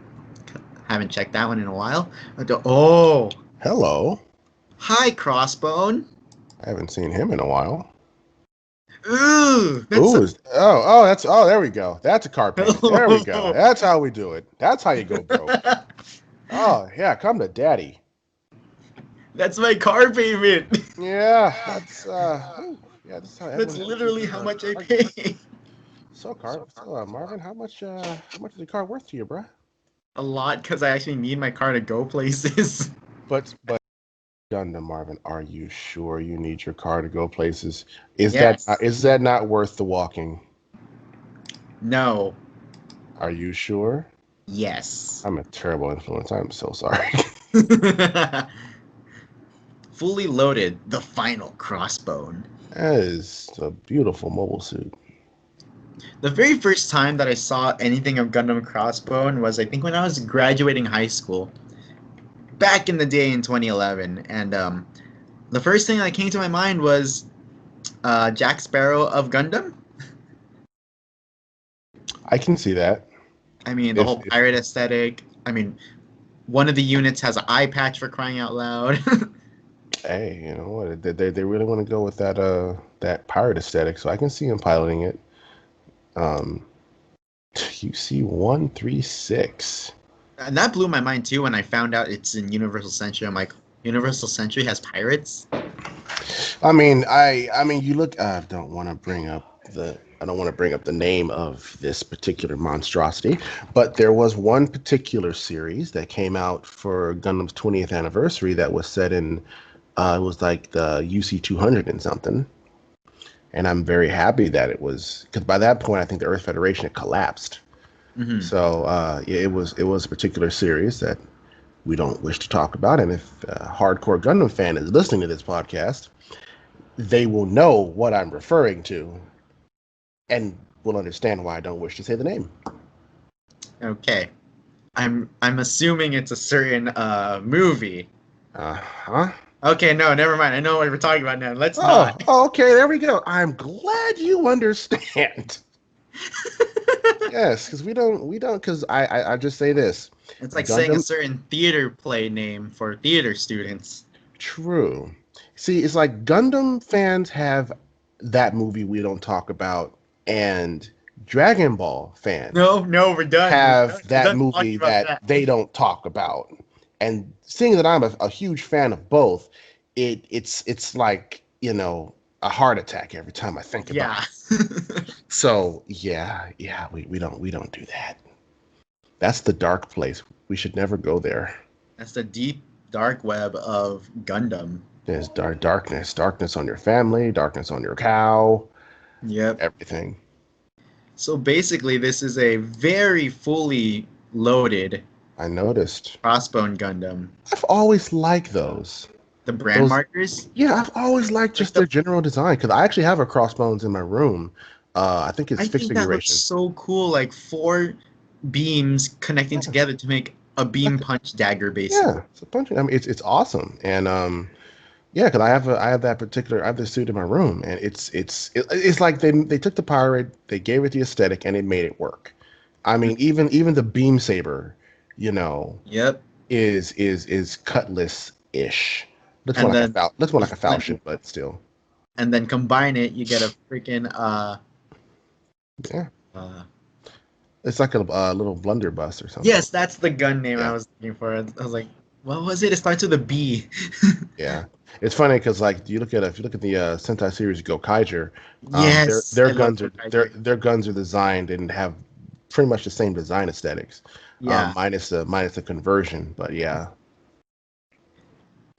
Haven't checked that one in a while. Oh, hello. hi, Crossbone. I haven't seen him in a while. Ooh, that's Ooh, there we go. That's a car payment. There we go. That's how we do it. That's how you go broke. Oh yeah, come to daddy. that's my car payment. Yeah, that's ooh, yeah, that's how That's everyone literally how much I pay. Marvin, how much is the car worth to you, bruh? A lot because I actually need my car to go places. But Gundam, Marvin, are you sure you need your car to go places? Is Yes. that not worth the walking? No. Are you sure? Yes. I'm a terrible influence. I'm so sorry. Fully loaded, the final crossbone. That is a beautiful mobile suit. The very first time that I saw anything of Gundam Crossbone was, I think, when I was graduating high school, back in the day in 2011. And the first thing that came to my mind was Jack Sparrow of Gundam. I can see that. I mean, the whole If pirate aesthetic. I mean, one of the units has an eye patch for crying out loud. hey, you know what? They really want to go with that pirate aesthetic, so I can see him piloting it. Um, UC 136. And that blew my mind too when I found out it's in Universal Century. I'm like, Universal Century has pirates? I mean, you look. I don't want to bring up the name of this particular monstrosity, but there was one particular series that came out for Gundam's 20th anniversary that was set in. It was like the UC 200 and something, and I'm very happy that it was because by that point I think the Earth Federation had collapsed. Hmm. So yeah, it was a particular series that we don't wish to talk about, and if a hardcore Gundam fan is listening to this podcast, they will know what I'm referring to and will understand why I don't wish to say the name. Okay. I'm assuming it's a certain movie. Uh-huh. Okay, no, never mind. I know what we're talking about now. Let's not. Oh, okay, there we go. I'm glad you understand. Yes, because we don't, because I just say this. It's like saying a Gundam, certain theater play name for theater students. true. See, it's like Gundam fans have that movie we don't talk about, and Dragon Ball fans No, no, we're done. have We're that done talking movie about that that. they don't talk about. And seeing that I'm a huge fan of both, it's like, a heart attack every time I think about Yeah. it. So yeah, we don't do that. That's the dark place. We should never go there. That's the deep dark web of Gundam. There's darkness on your family, darkness on your cow, Yep. everything. So basically, this is a very fully loaded I noticed. Crossbone Gundam. I've always liked those. The brand Those markers, Yeah, I've always liked like just their general design because I actually have a crossbones in my room. I think it's I fixed think that looks figuration. so cool. Like four beams connecting Yeah, together to make a beam punch dagger, yeah, basically. it's a bunch. I mean, it's awesome, and Yeah, because I have this suit in my room, and it's like they took the pirate, they gave it the aesthetic, and it made it work. I mean, even the beam saber, you know, Yep. is cutlass ish. And then Looks more like a falchion, but still, combine it, you get a freaking yeah, uh it's like a little blunderbuss or something. yes, that's the gun name I Yeah, was looking for. I was like, what was it? It starts with a B. yeah. It's funny because like if you look at the Sentai series Go Kaiser, Yes, their I love guns are Gokaiger. their guns are designed and have pretty much the same design aesthetics, Yeah. minus the conversion. But yeah,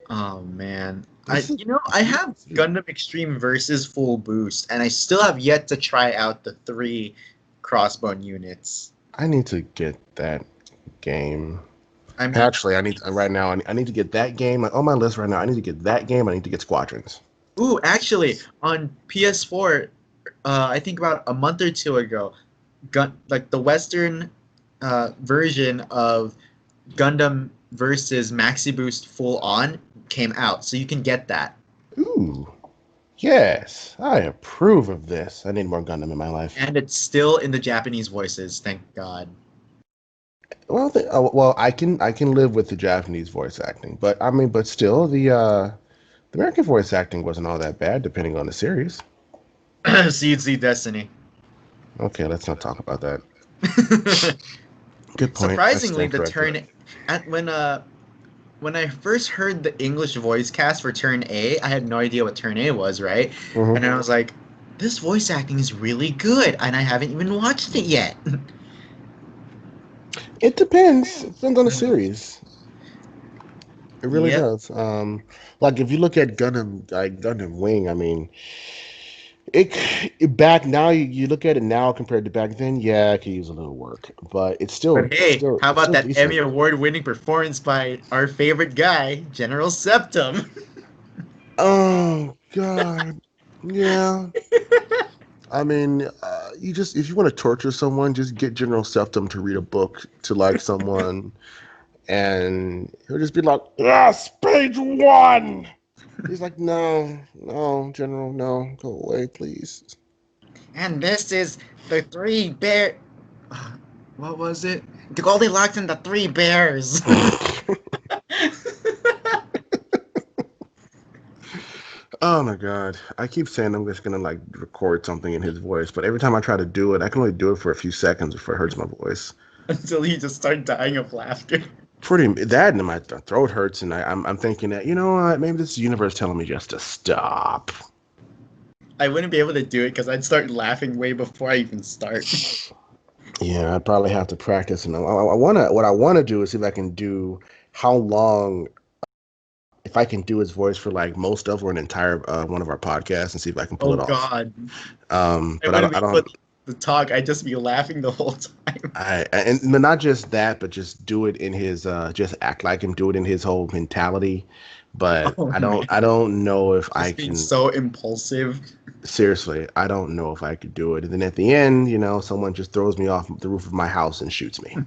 Oh man. this is I have Gundam Extreme versus Full Boost, and I still have yet to try out the three crossbone units. I need to get that game. I mean, Actually, I need right now. I need to get that game on my list right now. I need to get that game. I need to get Squadrons. ooh, actually, on PS4, I think about a month or two ago, like the Western version of Gundam versus Maxi Boost Full On came out, so you can get that. Ooh, yes, I approve of this. I need more Gundam in my life. And it's still in the Japanese voices, thank God. Well, I can live with the Japanese voice acting, but I mean, but still, the American voice acting wasn't all that bad, depending on the series. So you'd see Destiny. Okay, let's not talk about that. Good point. I Surprisingly, stand the corrected. turn at when I first heard the English voice cast for Turn A, I had no idea what Turn A was, right? Hmm. And I was like, this voice acting is really good, and I haven't even watched it yet. It depends. It depends on the series. It really Yep. does. Like if you look at Gundam Wing, I mean, back now you look at it now compared to back then, yeah, it could use a little work, but But hey, how it's about still that Emmy decent. Award winning performance by our favorite guy, General Septum? Oh God, yeah. I mean, you just if you want to torture someone, just get General Septum to read a book to like someone, and he'll just be like, "Yes, page one." He's like, "No, no, General, no, go away, please." And this is the three bear. What was it? The Goldilocks and the Three Bears. Oh my God. I keep saying I'm just gonna like record something in his voice, but every time I try to do it, I can only do it for a few seconds before it hurts my voice. Until you just start dying of laughter. Pretty that and my throat hurts, and I'm thinking that, you know what, maybe this is the universe telling me just to stop. I wouldn't be able to do it because I'd start laughing way before I even start. Yeah, I'd probably have to practice, and what I wanna do is see if I can do how long if I can do his voice for like most of or an entire one of our podcasts and see if I can pull Oh it off. God. I But wouldn't be I able don't to talk. I'd just be laughing the whole time. and but not just that, but just do it in his just act like him, do it in his whole mentality. But Oh man. I don't know if I Just being can so impulsive. seriously, I don't know if I could do it. And then at the end, you know, someone just throws me off the roof of my house and shoots me.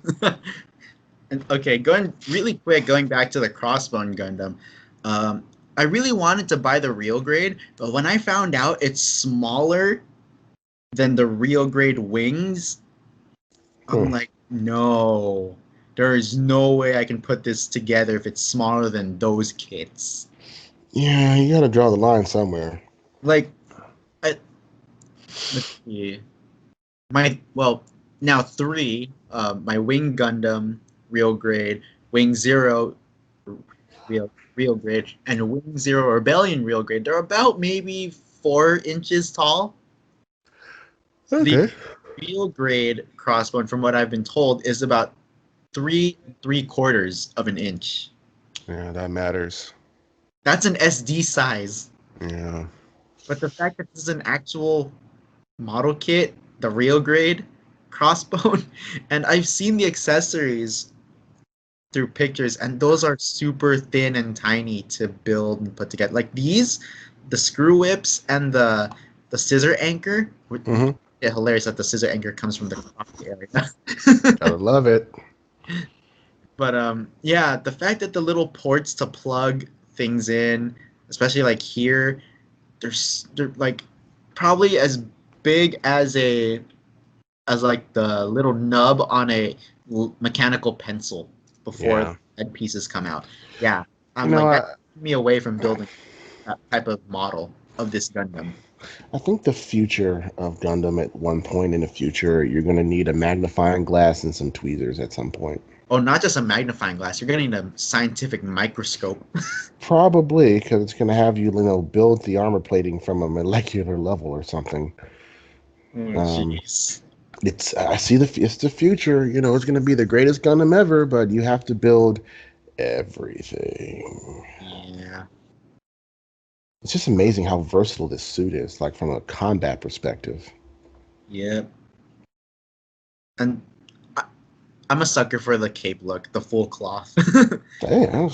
And okay, going really quick, going back to the Crossbone Gundam. Um, I really wanted to buy the real grade, but when I found out it's smaller than the real grade wings, I'm Hmm. like, no, there is no way I can put this together if it's smaller than those kits. Yeah, you gotta draw the line somewhere. Like, I, let's see, my well now three, my Wing Gundam real grade, Wing Zero real grade, and Wing Zero Rebellion real grade. They're about maybe 4 inches tall. The Okay. real grade crossbone, from what I've been told, is about 3 3/4 of an inch. Yeah, that matters. That's an SD size. Yeah. But the fact that this is an actual model kit, the real grade crossbone, and I've seen the accessories through pictures, and those are super thin and tiny to build and put together. Like these, the screw whips and the scissor anchor. Mm-hmm. Yeah, hilarious that the scissor anchor comes from the crotch area. Gotta love it. But yeah, the fact that the little ports to plug things in, especially like here. They're like probably as big as like the little nub on a mechanical pencil before Yeah. head pieces come out. Yeah, You I'm know, like that took me away from building that type of model of this Gundam. I think the future of Gundam at one point in the future, you're going to need a magnifying glass and some tweezers at some point. Oh, not just a magnifying glass. You're gonna need a scientific microscope. Probably because it's going to have you, build the armor plating from a molecular level or something. Oh, Um, jeez. I see it's the future. It's going to be the greatest Gundam ever, but you have to build everything. Yeah. It's just amazing how versatile this suit is, like from a combat perspective. Yep. And I, I'm a sucker for the cape look, the full cloth. Hey, no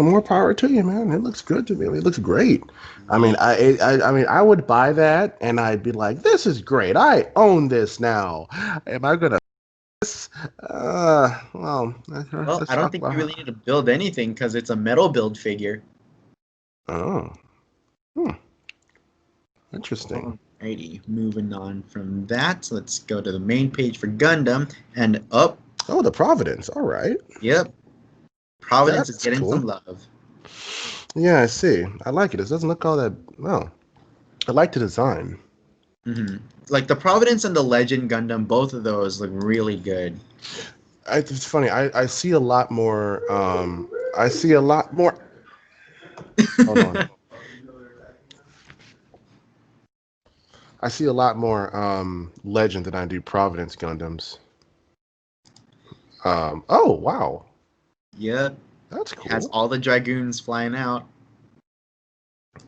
more power to you, man. It looks good to me. It looks great. I mean, Yeah. I would buy that, and I'd be like, "This is great. I own this now." Am I gonna? Well, Well, let's I don't talk think you about. really need to build anything because it's a metal build figure. Oh, hmm, interesting. Alrighty, moving on from that, let's go to the main page for Gundam. And up, Oh, the Providence. All right, yep, Providence is that's getting cool. some love. Yeah, I see. I like it. It doesn't look all that. Well, I like the design. hmm Like the Providence and the Legend Gundam, both of those look really good. It's funny. I see a lot more. I see a lot more. Hold on. I see a lot more Legend than I do Providence Gundams. Oh wow, Yep, that's has cool. all the Dragoons flying out.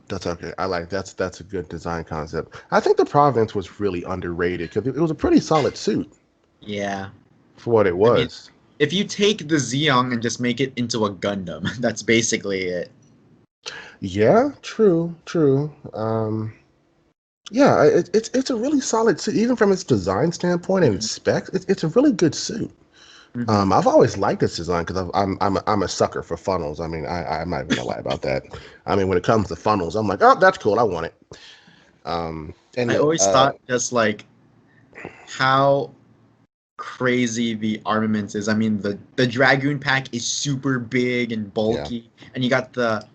That's okay. I like that's a good design concept. I think the Providence was really underrated because it was a pretty solid suit Yeah, for what it I mean, was. if you take the Zeong and just make it into a Gundam, that's basically it. Yeah, true, true. Yeah, it's a really solid suit, even from its design standpoint and its specs. It's a really good suit. Mm-hmm. I've always liked this design because I'm a sucker for funnels. I mean, I'm not even gonna lie about that. I mean, when it comes to funnels, I'm like, oh, that's cool. I want it. And I always thought just like how crazy the armaments is. I mean, the Dragoon pack is super big and yeah, bulky, and you got the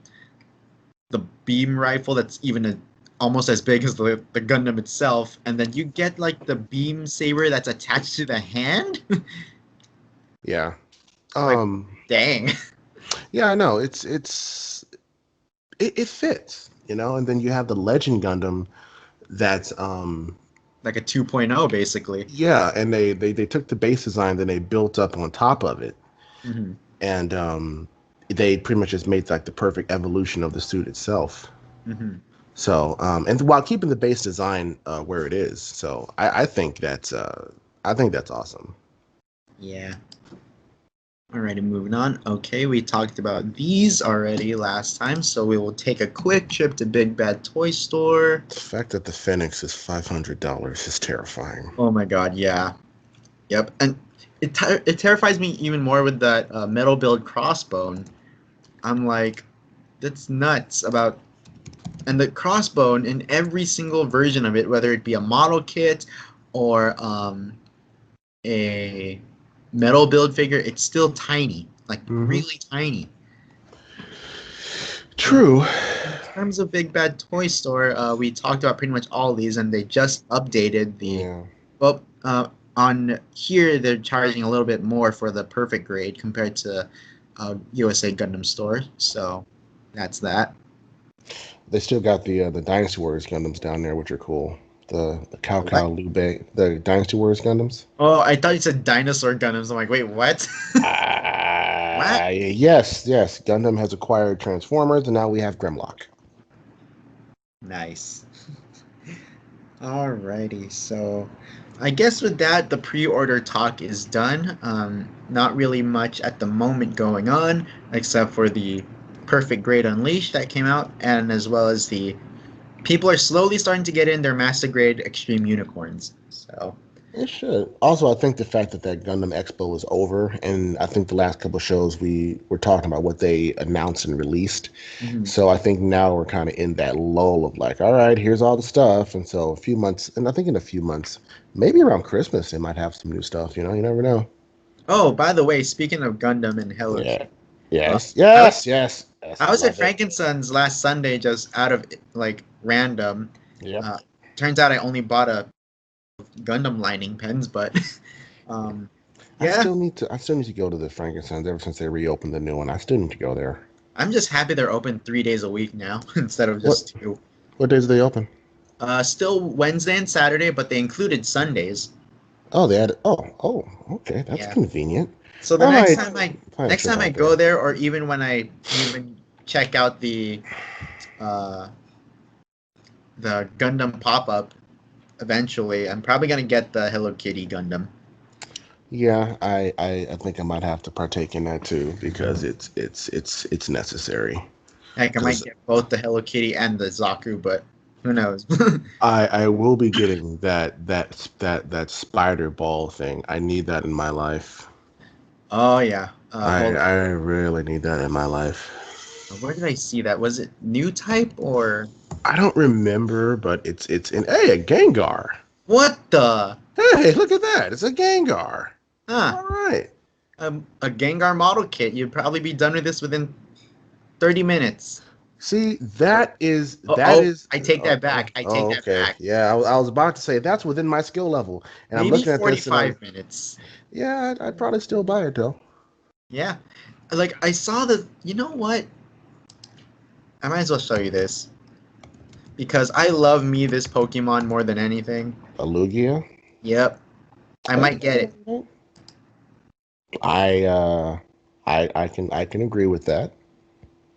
beam rifle that's even almost as big as the Gundam itself, and then you get like the beam saber that's attached to the hand. yeah, Like, um, dang, yeah. I know it fits, and then you have the Legend Gundam that's like a 2.0 basically. yeah, and they took the base design, then they built up on top of it, hmm and they pretty much just made like the perfect evolution of the suit itself. hmm So, and while keeping the base design where it is, so I think that's awesome. Yeah. Alrighty, moving on. Okay, we talked about these already last time, so we will take a quick trip to Big Bad Toy Store. The fact that the Phoenix is $500 is terrifying. Oh my god, yeah. Yep, and it terrifies me even more with that metal build crossbone. I'm like, that's nuts about. And the crossbone in every single version of it, whether it be a model kit or a metal build figure, it's still tiny, like Hmm. really tiny. And True. in terms of Big Bad Toy Store, we talked about pretty much all these, and they just updated the. Yeah. Well, on here they're charging a little bit more for the perfect grade compared to USA Gundam Store. So that's that. They still got the Dynasty Warriors Gundams down there, which are cool. The Cow What? Cow Lube, the Dynasty Warriors Gundams. Oh, I thought you said dinosaur Gundams. I'm like, wait, what? What? Yes, yes. Gundam has acquired Transformers, and now we have Grimlock. Nice. Alrighty, so I guess with that, the pre-order talk is done. Not really much at the moment going on, except for the Perfect Grade Unleashed that came out, and as well as people are slowly starting to get in their Master Grade Extreme Unicorns. So It should. Also, I think the fact that Gundam Expo is over, and I think the last couple of shows we were talking about what they announced and released. Mhm. So I think now we're kind of in that lull of like, all right, here's all the stuff. And so a few months, and I think in a few months, maybe around Christmas, they might have some new stuff. You never know. Oh, by the way, speaking of Gundam and Hello Yeah. Kitty, uh, Yes. I was Yes. Yes. Yes. I was at Love it. Frankenson's last Sunday, just out of like random. Yep. Uh, Turns out I only bought a Gundam lining pens, but um, yeah, I still need to go to the Frankenstein's ever since they reopened the new one. I still need to go there. I'm just happy they're open 3 days a week now instead of What just two. what days do they open? Still Wednesday and Saturday, but they included Sundays. Oh, they had okay, that's Yeah. convenient. So the I next might time I plan a next trip time I out go there. there, or even when I even check out uh, the Gundam pop up, eventually, I'm probably gonna get the Hello Kitty Gundam. Yeah, I think I might have to partake in that too because it's necessary. Heck, I might Because get both the Hello Kitty and the Zaku, but who knows? I will be getting that spider ball thing. I need that in my life. Oh yeah. Hold I really need that in my life. on. Where did I see that? Was it new type or I don't remember, but it's in a Gengar. what the? Hey, look at that! It's a Gengar. Huh? All right. A Gengar model kit. You'd probably be done with this within 30 minutes. See, Oh, that oh, is I take that back. I take that okay. back. Yeah, I was about to say that's within my skill level, and I'm Maybe looking at this and 45 minutes. yeah, I'd probably still buy it though. Yeah. Like I saw the. You know what? I might as well show you this because I love me this Pokemon more than anything. A Lugia. Yep. I might get it. Okay. I uh, I can agree with that.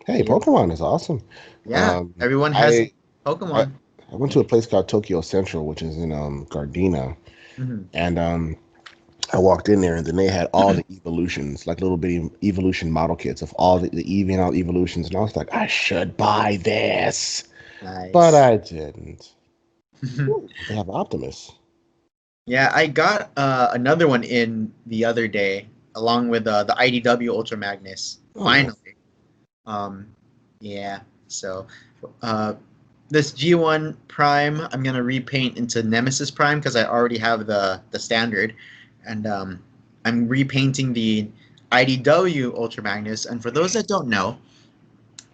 Hey, Yep. Pokemon is awesome. Yeah. Um, Everyone has I I Pokemon. I went to a place called Tokyo Central, which is in Gardena, Hmm. and I walked in there, and then they had all the evolutions, like little bitty evolution model kits of all the Eevee and all evolutions, and I was like, I should buy this, but Nice. I didn't. Ooh, they have Optimus. Yeah, I got another one in the other day, along with the IDW Ultra Magnus. Oh, nice. Finally, um, yeah. So, uh, this G1 Prime, I'm gonna repaint into Nemesis Prime because I already have the standard, and I'm repainting the IDW Ultra Magnus. And for those that don't know,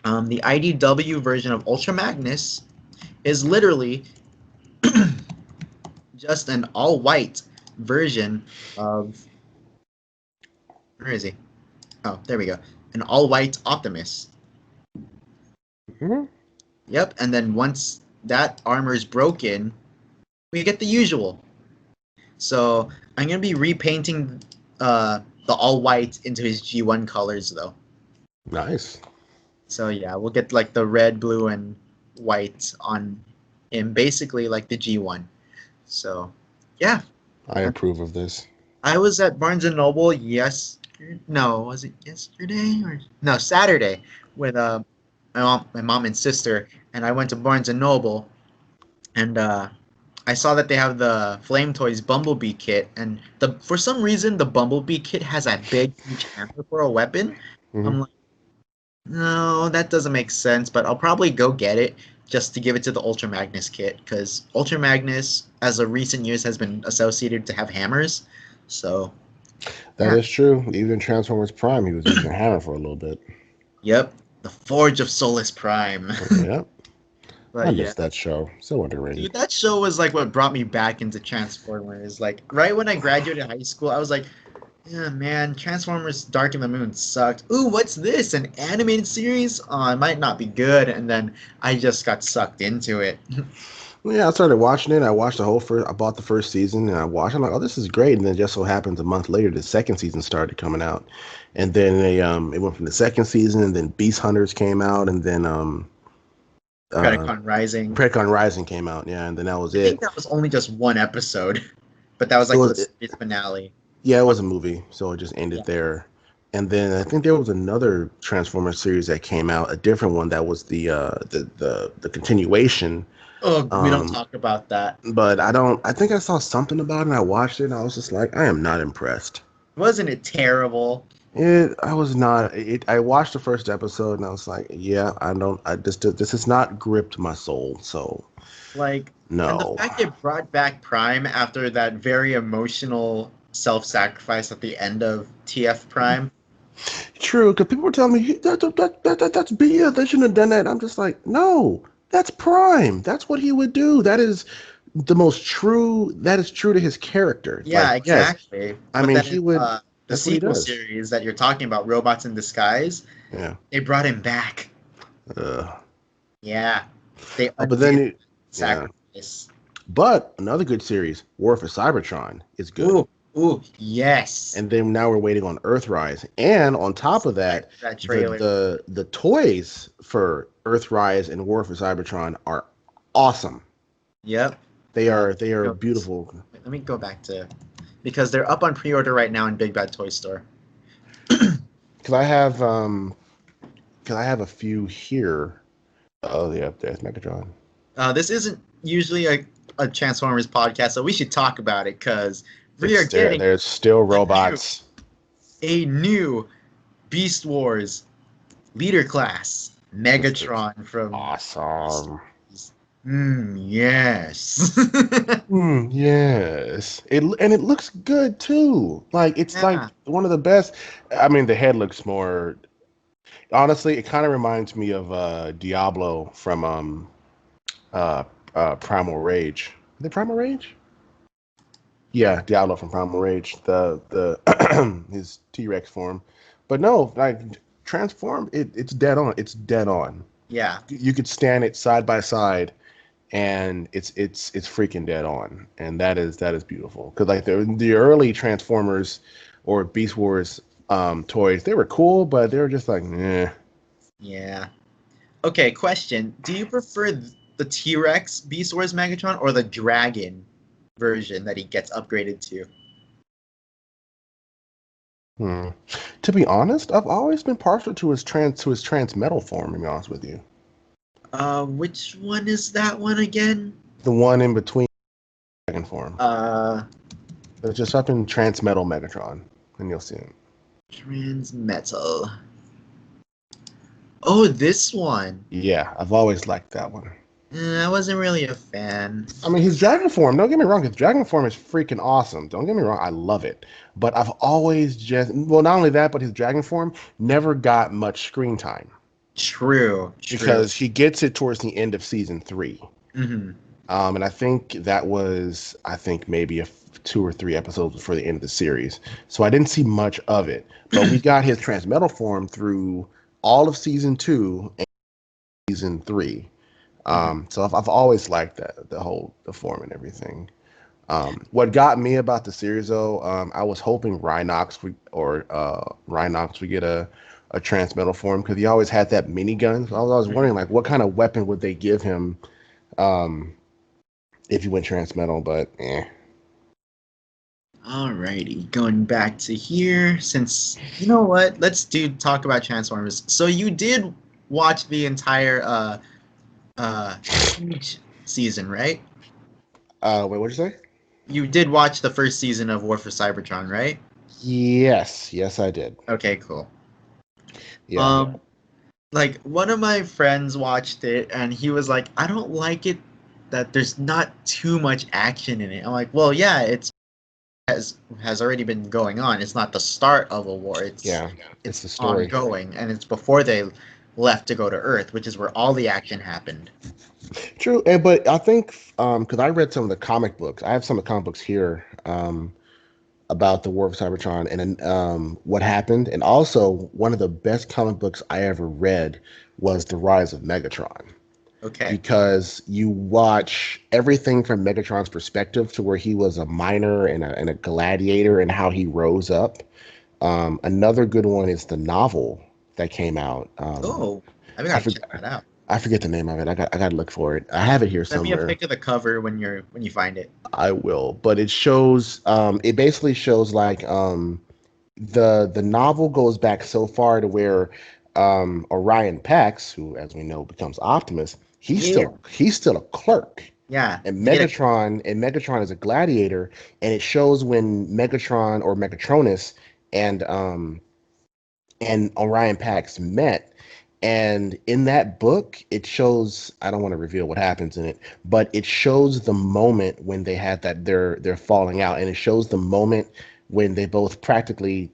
the IDW version of Ultra Magnus is literally just an all white version of where is he? Oh, there we go. An all white Optimus. Mhm. Yep, and then once that armor is broken, we get the usual. So I'm gonna be repainting the all white into his G1 colors though. Nice. So yeah, we'll get like the red, blue, and white on him, basically like the G1. So yeah, I approve of this. I was at Barnes and Noble. Yes, no, was it yesterday or no Saturday with my mom and sister, and I went to Barnes and Noble, and I saw that they have the Flame Toys Bumblebee kit, and the for some reason the Bumblebee kit has a big, huge hammer for a weapon. Hmm. I'm like, no, that doesn't make sense, but I'll probably go get it just to give it to the Ultra Magnus kit, because Ultra Magnus, as of recent years, has been associated to have hammers. So That yeah, is true. Even in Transformers Prime, he was using a hammer for a little bit. yep, the Forge of Solus Prime. Yeah, I But yeah. missed that show. So underrated. Dude, that show was like what brought me back into Transformers. Like right when I graduated high school, I was like, yeah, man, Transformers Dark in the Moon sucked. Ooh, what's this? An animated series? Oh, it might not be good. And then I just got sucked into it. Well, yeah, I started watching it. I watched the whole first. I bought the first season and I watched. I'm like, oh, this is great. And then just so happens a month later, the second season started coming out, and then it went from the second season, and then Beast Hunters came out, and then uh Predacon Rising. Predacon Rising came out. Yeah, and then that was I think it. that was only just one episode, but that was It like the was series finale. yeah, it On, was a movie, so it just yeah. ended there. And then I think there was another Transformers series that came out, a different one that was the continuation. Oh, we don't Um, talk about that. but I think I saw something about it and I watched it and I was just like, I am not impressed. Wasn't it terrible? I was not. I watched the first episode and I was like, yeah, I don't. I just this has not gripped my soul. So Like, and the no. fact it brought back Prime after that very emotional self-sacrifice at the end of TF Prime. True, because people were telling me that's BS. They shouldn't have done that. I'm just like, no, that's Prime. That's what he would do. That is the most true. That is true to his character. Like, Yeah, yes, exactly. I But mean, then he in would. the That's what he sequel does. series that you're talking about, Robots in Disguise, Yeah. they brought him back. Uh, Yeah, they oh, but undid then, yeah. sacrifice. But another good series, War for Cybertron, is good. Ooh, ooh, yes. And then now we're waiting on Earthrise. And on top of Like that, that the trailer. the toys for Earthrise and War for Cybertron are awesome. Yep. They are Go- beautiful. Let me go back to because they're up on pre-order right now in Big Bad Toy Store. Cause I have cause I have a few here. Oh yeah, there's Megatron. This isn't usually a Transformers podcast, so we should talk about it because we are It's there. getting There's still a new, robots. a new Beast Wars leader class, It's Megatron from awesome. yes. Yes. It looks good too. Like it's like Yeah. one of the best. I mean, the head looks more. Honestly, it kind of reminds me of Diablo from uh Primal Rage. Is it Primal Rage? Yeah, Diablo from Primal Rage. The his T-Rex form. But no, like transform it's dead on. It's dead on. Yeah. You could stand it side by side and it's freaking dead on. And that is beautiful. Cuz like the early Transformers or Beast Wars toys, they were cool, but they were just like, eh. Yeah. Okay, question. Do you prefer the T-Rex Beast Wars Megatron or the Dragon version that he gets upgraded to? Hmm. To be honest, I've always been partial to his trans metal form, to be honest with you. Which one is that one again? The one in between dragon form. Uh, It's just up in trans metal Megatron, and you'll see it. Transmetal. Oh, this one. Yeah, I've always liked that one. I wasn't really a fan. I mean, his dragon form, don't get me wrong, his dragon form is freaking awesome. Don't get me wrong, I love it. But I've always just, well, not only that, but his dragon form never got much screen time True, true. because he gets it towards the end of season 3. Hmm. And I think that was, I think maybe 2 or 3 episodes before the end of the series. So I didn't see much of it. But we got his transmetal form through all of season 2 and season 3. Hmm. So I've always liked that the form and everything. What got me about the series though, I was hoping Rhinox would get a transmetal form because he always had that minigun. So I was wondering like what kind of weapon would they give him um, if he went transmetal, but eh. Alrighty, going back to here. Since you know what, let's talk about Transformers. So you did watch the entire Siege season, right? Wait, what'd you say? You did watch the first season of War for Cybertron, right? Yes, I did. Okay, cool. Yeah. Um, like one of my friends watched it and he was like, I don't like it that there's not too much action in it. I'm like, well, yeah, it's has already been going on. It's not the start of a war. Yeah, it's It's the story. ongoing, and it's before they left to go to Earth, which is where all the action happened. True, but I think because I read some of the comic books, I have some of the comic books here about the War of Cybertron and what happened, and also one of the best comic books I ever read was The Rise of Megatron. Okay. Because you watch everything from Megatron's perspective to where he was a miner and a gladiator and how he rose up. Another good one is the novel that came out. Oh, I I, gotta for, check that out. I forget the name of it. I got to look for it. I have it here Send me a somewhere. pic of the cover when you find it. I will, but it shows. It basically shows like the novel goes back so far to where Orion Pax, who as we know becomes Optimus, Yeah. he's still a clerk. Yeah. And You get Megatron is a gladiator, and it shows when Megatron or Megatronus and Orion Pax met. And in that book, it shows, I don't want to reveal what happens in it, but it shows the moment when they had that they're falling out, and it shows the moment when they both practically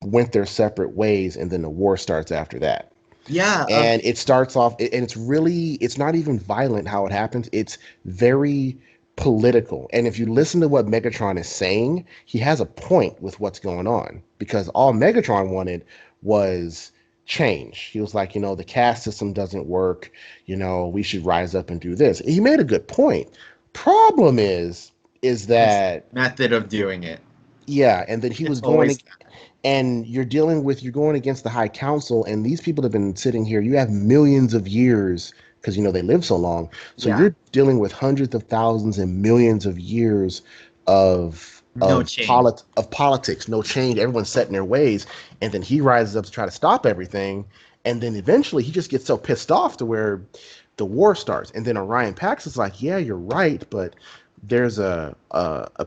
went their separate ways, and then the war starts after that. yeah. And it starts off, and it's not even violent how it happens. It's very political. And if you listen to what Megatron is saying, he has a point with what's going on, because all Megatron wanted was change. He was like, the caste system doesn't work. We should rise up and do this. He made a good point. Problem is It's that, method of doing it. yeah, and then he It's was always and you're going against the High Council, and these people have been sitting here. You have millions of years, because they live so long. So yeah. you're dealing with hundreds of thousands and millions of years of No change. politics, no change. Everyone's set in their ways, and then he rises up to try to stop everything, and then eventually he just gets so pissed off to where the war starts. And then Orion Pax is like, "Yeah, you're right, but there's a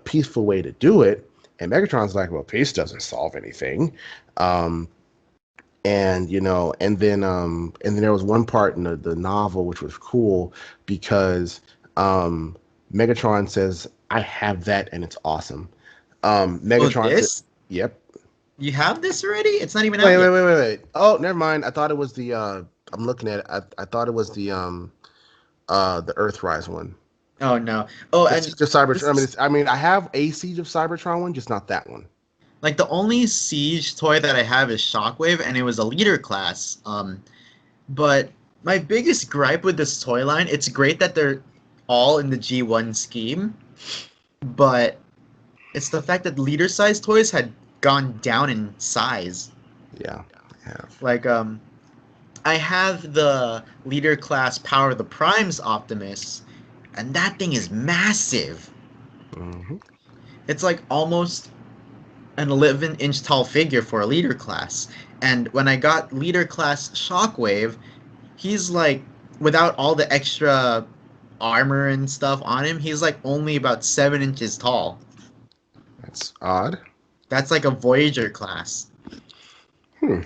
peaceful way to do it." And Megatron's like, "Well, peace doesn't solve anything." Um, and then there was one part in the novel which was cool, because Megatron says, "I have that, and it's awesome." Oh, Megatron said, this? "Yep." You have this already? It's not even out Wait, yet. wait, wait, wait, wait. Oh, never mind. I thought it was the. I'm looking at it. I thought it was the Earthrise one. Oh no. Oh, The and Siege of this Cybertron. is I mean, I have a Siege of Cybertron one, just not that one. like the only Siege toy that I have is Shockwave, and it was a leader class. But my biggest gripe with this toy line, it's great that they're all in the G1 scheme, but it's the fact that leader size toys had gone down in size. Yeah, I have. Like I have the leader class Power of the Primes Optimus, and that thing is massive. Hmm. It's like almost an 11-inch tall figure for a leader class. And when I got leader class Shockwave, he's like, without all the extra armor and stuff on him, he's like only about 7 inches tall. That's odd. That's like a Voyager class. Hmm.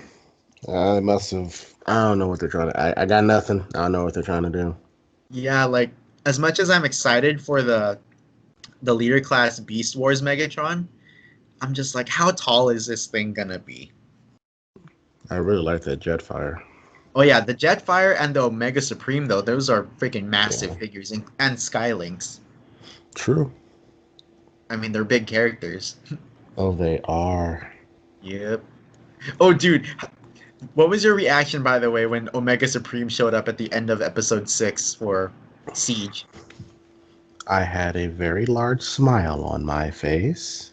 They must have. I don't know what they're trying to. I got nothing. I don't know what they're trying to do. Yeah, like as much as I'm excited for the leader class Beast Wars Megatron, I'm just like, how tall is this thing gonna be? I really like that Jetfire. Oh yeah, the Jetfire and the Omega Supreme though, those are freaking massive Yeah, figures, and Skylinks. true. I mean, they're big characters. Oh, they are. Yep. Oh, dude, what was your reaction, by the way, when Omega Supreme showed up at the end of episode 6 for Siege? I had a very large smile on my face,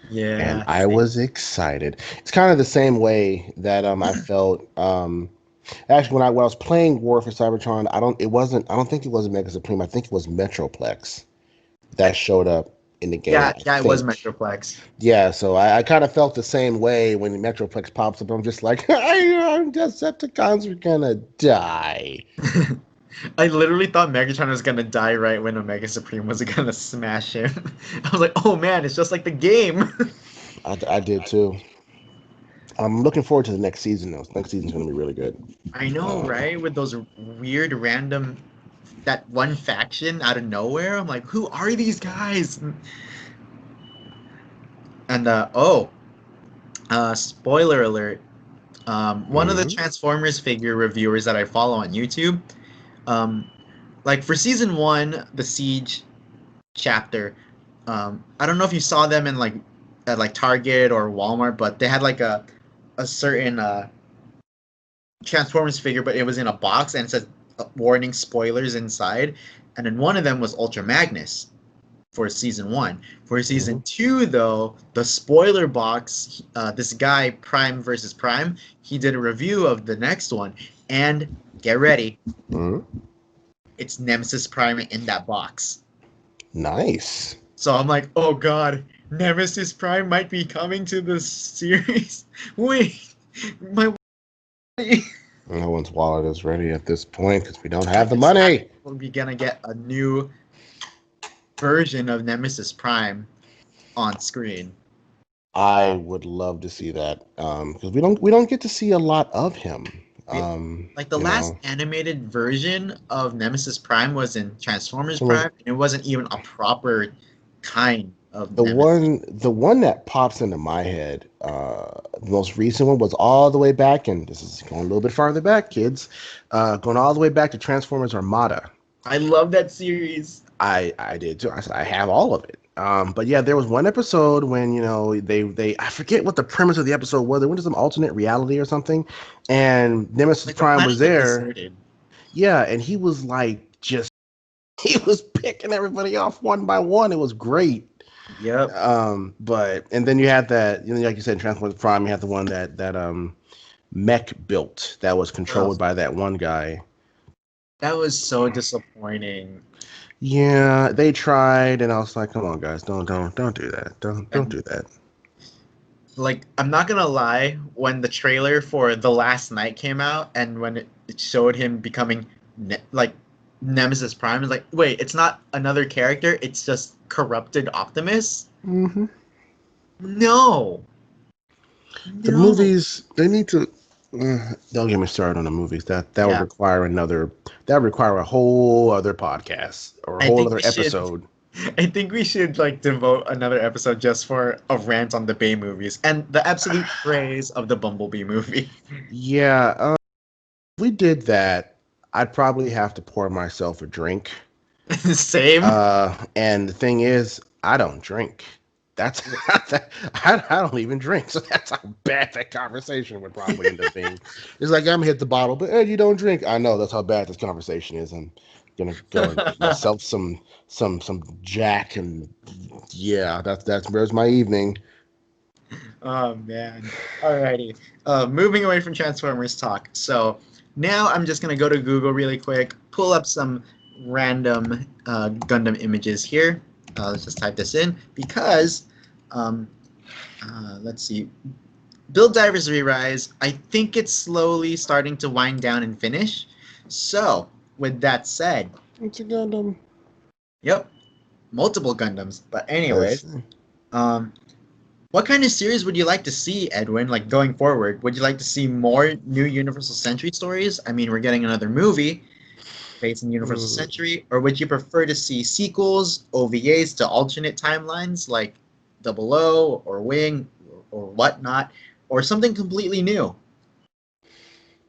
and Yeah, I same. was excited. It's kind of the same way that I felt. Actually, when I was playing War for Cybertron, I don't think it was Mega Supreme. I think it was Metroplex that showed up in the game. Yeah, I yeah, it was think. Metroplex. Yeah, so I kind of felt the same way when the Metroplex pops up. I'm just like, our Decepticons are gonna die. I literally thought Megatron was gonna die right when Omega Supreme was gonna smash him. I was like, oh man, it's just like the game. I did too. I'm looking forward to the next season though. Next season's gonna be really good. I know, Uh, right? With those weird random that one faction out of nowhere. I'm like, who are these guys? And spoiler alert. One of the mhm. Transformers figure reviewers that I follow on YouTube, um, like for season one, the Siege chapter. I don't know if you saw them in like at like Target or Walmart, but they had like a certain Transformers figure, but it was in a box and it said warning spoilers inside. And then one of them was Ultra Magnus for season one. For season Mhm. two, though, the spoiler box, this guy Prime versus Prime, he did a review of the next one, and get ready, Mhm. it's Nemesis Prime in that box. Nice. So I'm like, oh god. Nemesis Prime might be coming to the series. Wait, my No one's wallet is ready at this point because we don't I have the just have money. we're gonna get a new version of Nemesis Prime on screen. I would love to see that because we don't get to see a lot of him. We, like the You last know, animated version of Nemesis Prime was in Transformers some of Prime, and it wasn't even a proper kind of the Nemesis. one that pops into my head, the most recent one was all the way back, and this is going a little bit farther back, kids, going all the way back to Transformers Armada. I love that series. I did too. I said I have all of it. But yeah, there was one episode when they I forget what the premise of the episode was. They went to some alternate reality or something, and Nemesis Like the Prime was planet got there. deserted. Yeah, and he was like just he was picking everybody off one by one. It was great. Yep. But and then you had that, like you said, in Transformers Prime, you had the one that mech built that was Ugh, controlled by that one guy. that was so disappointing. Yeah, they tried, and I was like, "Come on, guys, don't do that. Don't And do that." like, I'm not gonna lie, when the trailer for The Last Night came out, and when it showed him becoming like Nemesis Prime, is like, wait, it's not another character, it's just corrupted Optimus. Hmm. No, The no. movies, they need to. Don't get me started on the movies. That would Yeah, require a whole other podcast or a I whole think other we should. episode. I think we should like devote another episode just for a rant on the Bay movies and the absolute praise of the Bumblebee movie. Yeah, if we did that, I'd probably have to pour myself a drink. Same. And the thing is, I don't drink. That's I don't even drink, so that's how bad that conversation would probably end up being. It's like I'm hit the bottle, but hey, you don't drink. I know that's how bad this conversation is. I'm gonna go and get myself some Jack, and yeah, that's where's my evening. Oh man. Alrighty. Moving away from Transformers talk. So now I'm just gonna go to Google really quick, pull up some random Gundam images here. Let's just type this in because um, let's see. Build Divers Re-Rise. I think it's slowly starting to wind down and finish. So with that said, It's a Gundam. yep, multiple Gundams. But I anyways, see. um, what kind of series would you like to see, Edwin? Like going forward, would you like to see more new Universal Century stories? I mean, we're getting another movie based in Universal Mm, Century, or would you prefer to see sequels, OVAs to alternate timelines like Double O or Wing or whatnot, or something completely new?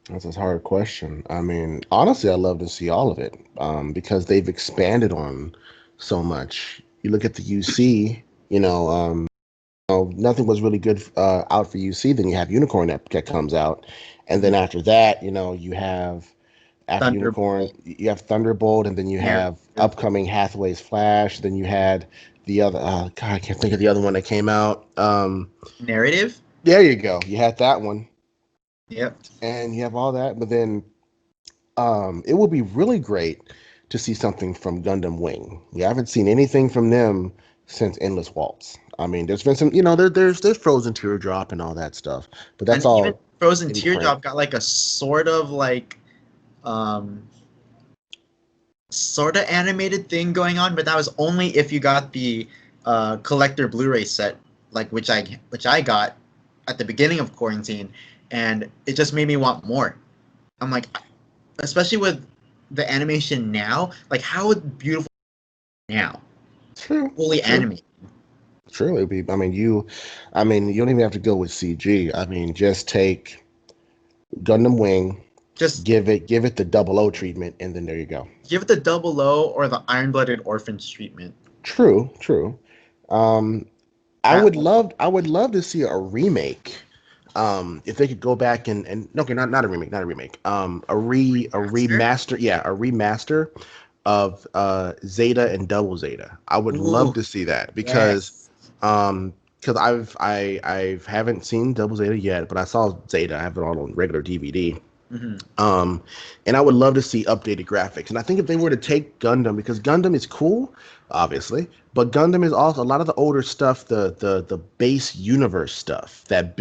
that's a hard question. I mean, honestly, I love to see all of it because they've expanded on so much. You look at the UC, nothing was really good out for UC. Then you have Unicorn that comes out, and then Yeah. after that, you have after Unicorn, Thunderbolt you have Thunderbolt, and then you narrative. have upcoming Hathaway's Flash. Then you had the other, God, I can't think of the other one that came out. Narrative? There you go. You had that one, Yep. and you have all that, but then it would be really great to see something from Gundam Wing. We haven't seen anything from them since Endless Waltz. I mean, there's been some, there's Frozen Teardrop and all that stuff, but that's And even all Frozen in print. Teardrop got like a um sort of animated thing going on, but that was only if you got the collector Blu-ray set, like which I got at the beginning of quarantine, and it just made me want more. I'm like, especially with the animation now, like how beautiful now, True, fully true, animated. true. It'd be, I mean, you don't even have to go with CG. I mean, just take Gundam Wing, Just give it the double O treatment, and then there you go. give it the Double O or the Iron-Blooded Orphans treatment. True, true. Um, That I would love to see a remake. If they could go back and okay, not a remake, not a remake. A remaster. remaster, yeah, a remaster of Zeta and Double Zeta. I would love Ooh, to see that yes. because I haven't seen Double Zeta yet, but I saw Zeta. I have it all on regular DVD. Hmm. Um, and I would love to see updated graphics. And I think if they were to take Gundam, because Gundam is cool, obviously, but Gundam is also a lot of the older stuff, the base universe stuff that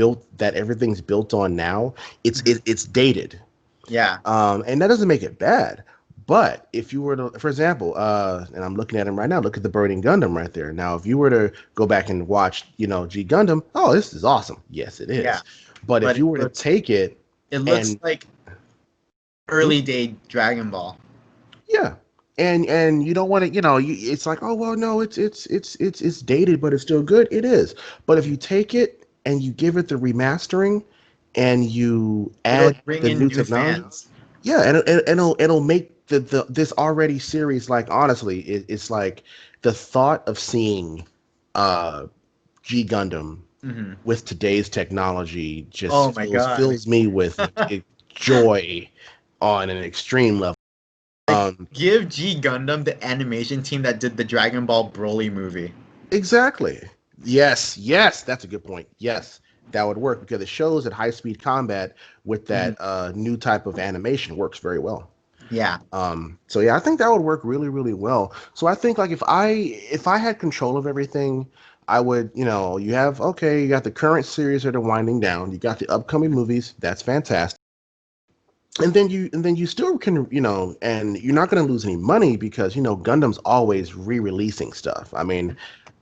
everything's built on now. Hmm. It's dated, Yeah. and that doesn't make it bad. But if you were to, for example, and I'm looking at him right now, look at the Burning Gundam right there. Now, if you were to go back and watch, G Gundam, oh, this is awesome. Yes, it Yeah. is. But if But you were to take it it looks and like hmm, early day Dragon Ball. yeah, and you don't want to, it's like, oh well, no, it's dated, but it's still good. It is. But if you take it and you give it the remastering, and you It'll add bring the in new new technology, fans. yeah, and it'll make the this already series, like, honestly, it's like the thought of seeing uh G Gundam Hmm. with today's technology Oh just my fills god. fills me with joy on an extreme level. Like, Um, give G Gundam the animation team that did the Dragon Ball Broly movie. exactly. Yes, yes, that's a good point. Yes, that would work because it shows that high speed combat with Hmm. that new type of animation works very well. Yeah. So yeah, I think that would work really, really well. So I think, like, if I had control of everything, I would, you have, okay, you got the current series that are winding down, you got the upcoming movies, that's fantastic. And then you still can, and you're not going to lose any money because Gundam's always re-releasing stuff. I mean,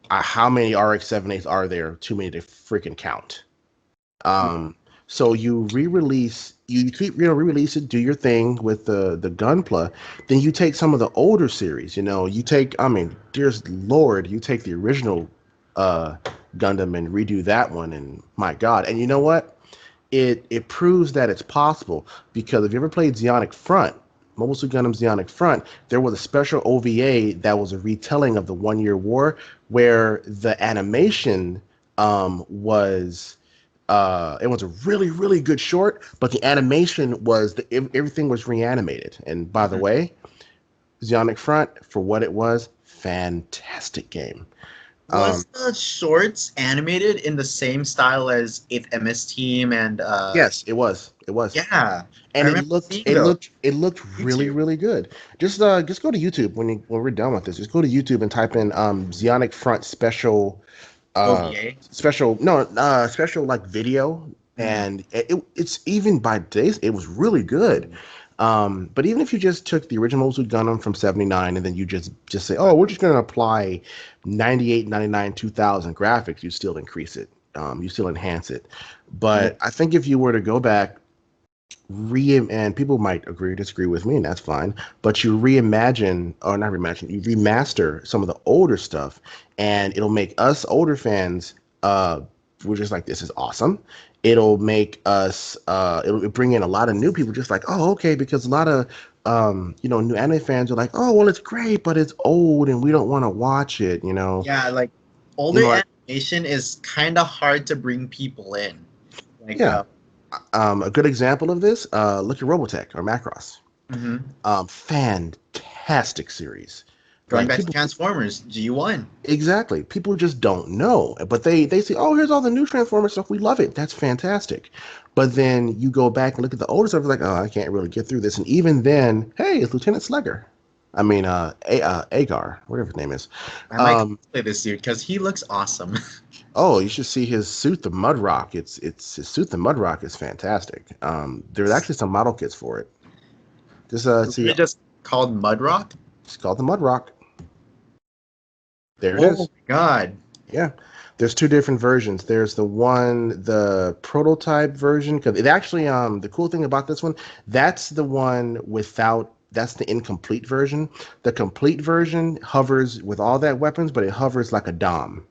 how many RX-78s are there? Too many to freaking count. Um, so you re-release, you keep, re-release it, do your thing with the Gunpla. Then you take some of the older series. You take, I mean, dearest Lord, you take the original uh Gundam and redo that one, and my God. And you know what? It proves that it's possible, because if you ever played Zeonic Front, Mobile Suit Gundam Zeonic Front, there was a special OVA that was a retelling of the 1 Year War, where the animation was it was a really, really good short, but the animation was everything was reanimated. And by the Mhm. way, Zeonic Front, for what it was, fantastic game. Um, Was the shorts animated in the same style as 8th MS Team and yes, it was. It was. yeah, I And it remember looked seeing it those looked it looked on really, YouTube. really good. Just go to YouTube when we're done with this. Just go to YouTube and type in Zeonic Front OVA. special, like, video, Mhm. and it's, even by days, it was really good. But even if you just took the original Suit Gundam from 79, and then you just say, oh, we're just going to apply 98, 99, 2000 graphics, you still increase it. You still enhance it. Ooh. But I think if you were to go back, and people might agree or disagree with me, and that's fine, but you reimagine, or not reimagine, you remaster some of the older stuff, and it'll make us older fans, we're just like, this is awesome. It'll make us, it'll bring in a lot of new people, just like, oh, okay, because a lot of new anime fans are like, oh, well, it's great, but it's old and we don't want to watch it, Yeah, like you older know like, animation is kind of hard to bring people in. Like yeah. A good example of this, look at Robotech or Macross. mhm. Fantastic series. Going Like, back to people, Transformers, G1. exactly. People just don't know, but they say, "Oh, here's all the new Transformers stuff. We love it. That's fantastic." But then you go back and look at the older stuff. It's like, "Oh, I can't really get through this." And even then, hey, it's Lieutenant Slugger. I mean, Agar, whatever his name is. I might Um, play this dude because he looks awesome. oh, you should see his suit, the Mudrock. It's his suit, the Mudrock, is fantastic. There's actually some model kits for it. Just It's see, literally just called Mudrock. it's called the Mudrock. There it Oh is. my god. Yeah. There's two different versions. There's the prototype version, because it actually, the cool thing about this one, that's the incomplete version. The complete version hovers with all that weapons, but it hovers like a Dom.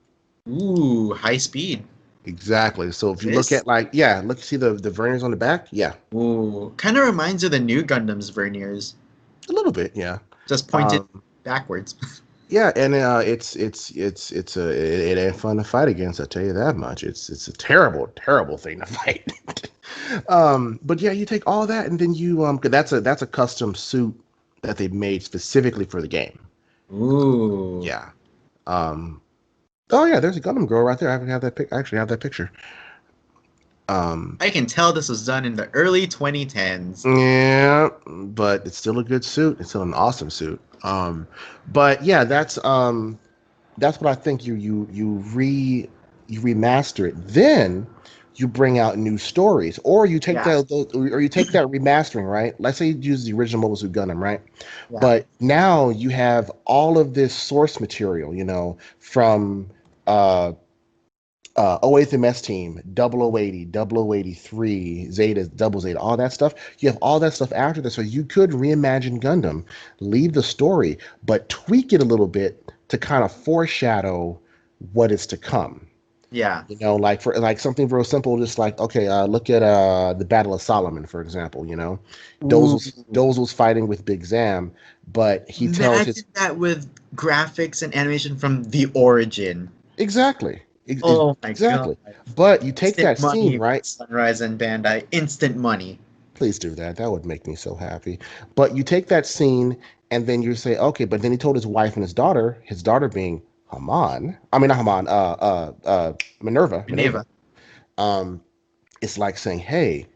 Ooh, high speed. Exactly. So if you look This? at, like, yeah, look, see the verniers on the back? Yeah. Ooh, kind of reminds you of the new Gundam's verniers, A little bit, yeah. just pointed Um backwards. yeah, and it ain't fun to fight against, I tell you that much. It's a terrible, terrible thing to fight. But yeah, you take all that, and then 'cause that's a custom suit that they made specifically for the game. Ooh. Yeah. Um. Oh yeah, there's a Gundam girl right there. I actually have that picture. I can tell this was done in the early 2010s. Yeah, but it's still a good suit. It's still an awesome suit. But yeah, that's what I think. You remaster it, then you bring out new stories, or you take Yeah, or you take that remastering, right? Let's say you use the original Mobile Suit Gundam, right? yeah. But now you have all of this source material, from uh 08th MS team, 0080, 0083, Zeta, Double Zeta, all that stuff. You have all that stuff after this. So you could reimagine Gundam, leave the story, but tweak it a little bit to kind of foreshadow what is to come. Yeah. Like for like something real simple, just like okay, look at the Battle of Solomon, for example. Ooh. Doze was fighting with Big Zam, but he tells Imagine his that with graphics and animation from the origin. exactly, Oh my god. exactly. But you take Instant that scene, money with right? Sunrise and Bandai. Instant money. Please do that. That would make me so happy. But you take that scene and then you say, okay, but then he told his wife and his daughter being Haman, I mean not Haman, Minerva. Geneva. Um, it's like saying, hey,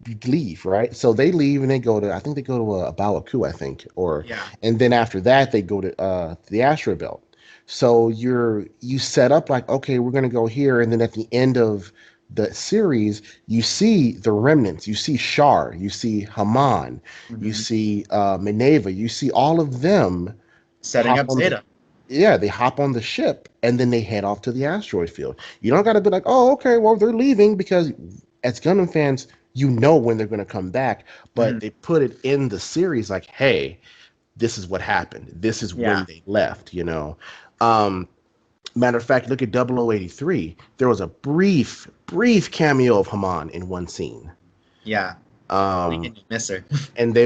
you leave, right? So they leave and they go to, I think they go to a Bawaku, I think, Yeah. and then after that they go to the asteroid belt. So you set up like, okay, we're gonna go here, and then at the end of the series, you see the remnants. You see Shar, you see Haman, you Hmm. see Minerva, you see all of them Setting hop up on the Zeta. yeah, they hop on the ship and then they head off to the asteroid field. You don't got to be like, oh, okay, well, they're leaving because as Gundam fans, you know when they're going to come back, but Hmm. they put it in the series like, hey, this is what happened. This is when Yeah. they left. Um, Matter of fact, look at 0083. There was a brief cameo of Haman in one scene. Yeah. We Um, can miss her. and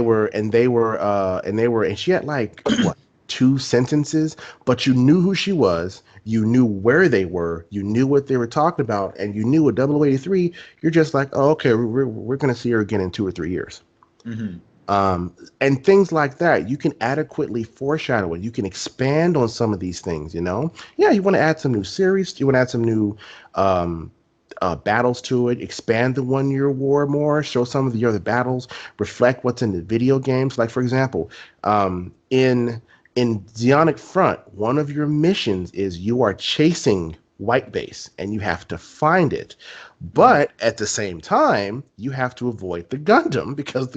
she had like what, two sentences, but you knew who she was, you knew where they were, you knew what they were talking about, and you knew with 0083, you're just like, oh, okay, we're gonna see her again in 2 or 3 years. Hmm. And things like that, you can adequately foreshadow it. You can expand on some of these things. Yeah, you want to add some new series, you want to add some new um, battles to it, expand the 1 year war more, show some of the other battles, reflect what's in the video games. Like for example, in Zionic Front, one of your missions is you are chasing White Base and you have to find it. Hmm. But at the same time, you have to avoid the Gundam because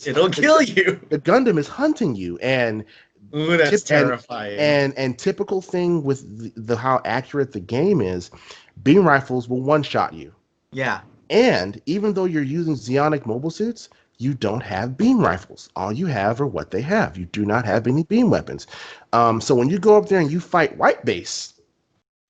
It'll kill you. the Gundam is hunting you. And Ooh, that's tip terrifying. and typical thing with the how accurate the game is, beam rifles will one shot you. Yeah. And even though you're using Zeonic mobile suits, you don't have beam rifles. All you have are what they have. You do not have any beam weapons. So when you go up there and you fight White Base,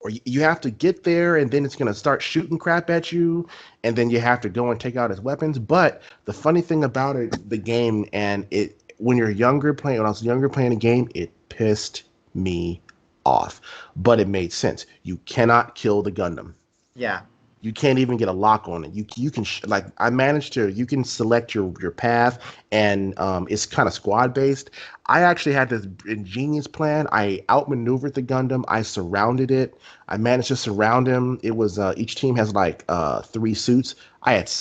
or you have to get there and then it's going to start shooting crap at you, and then you have to go and take out his weapons. But the funny thing about it, the game, and it when I was younger playing the game, it pissed me off. But it made sense. You cannot kill the Gundam. Yeah. You can't even get a lock on it. You can like I managed to. You can select your path, and it's kind of squad based. I actually had this ingenious plan. I outmaneuvered the Gundam. I surrounded it. I managed to surround him. It was each team has like 3 suits. I had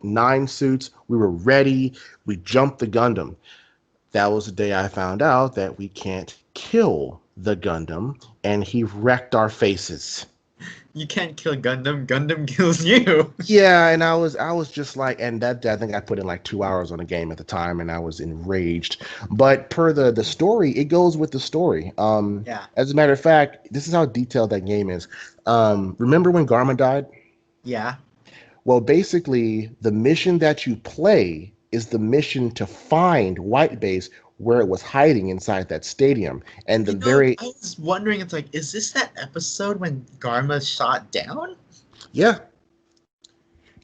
9 suits. We were ready. We jumped the Gundam. That was the day I found out that we can't kill the Gundam, and he wrecked our faces. You can't kill Gundam. Gundam kills you. Yeah, and I was just like, and that I think I put in like 2 hours on the game at the time, and I was enraged. But per the story, it goes with the story. Yeah. As a matter of fact, this is how detailed that game is. Remember when Garma died? Yeah. Well, basically, the mission that you play is the mission to find White Base where it was hiding inside that stadium, and the very I was wondering, it's like, is this that episode when Garma shot down? yeah.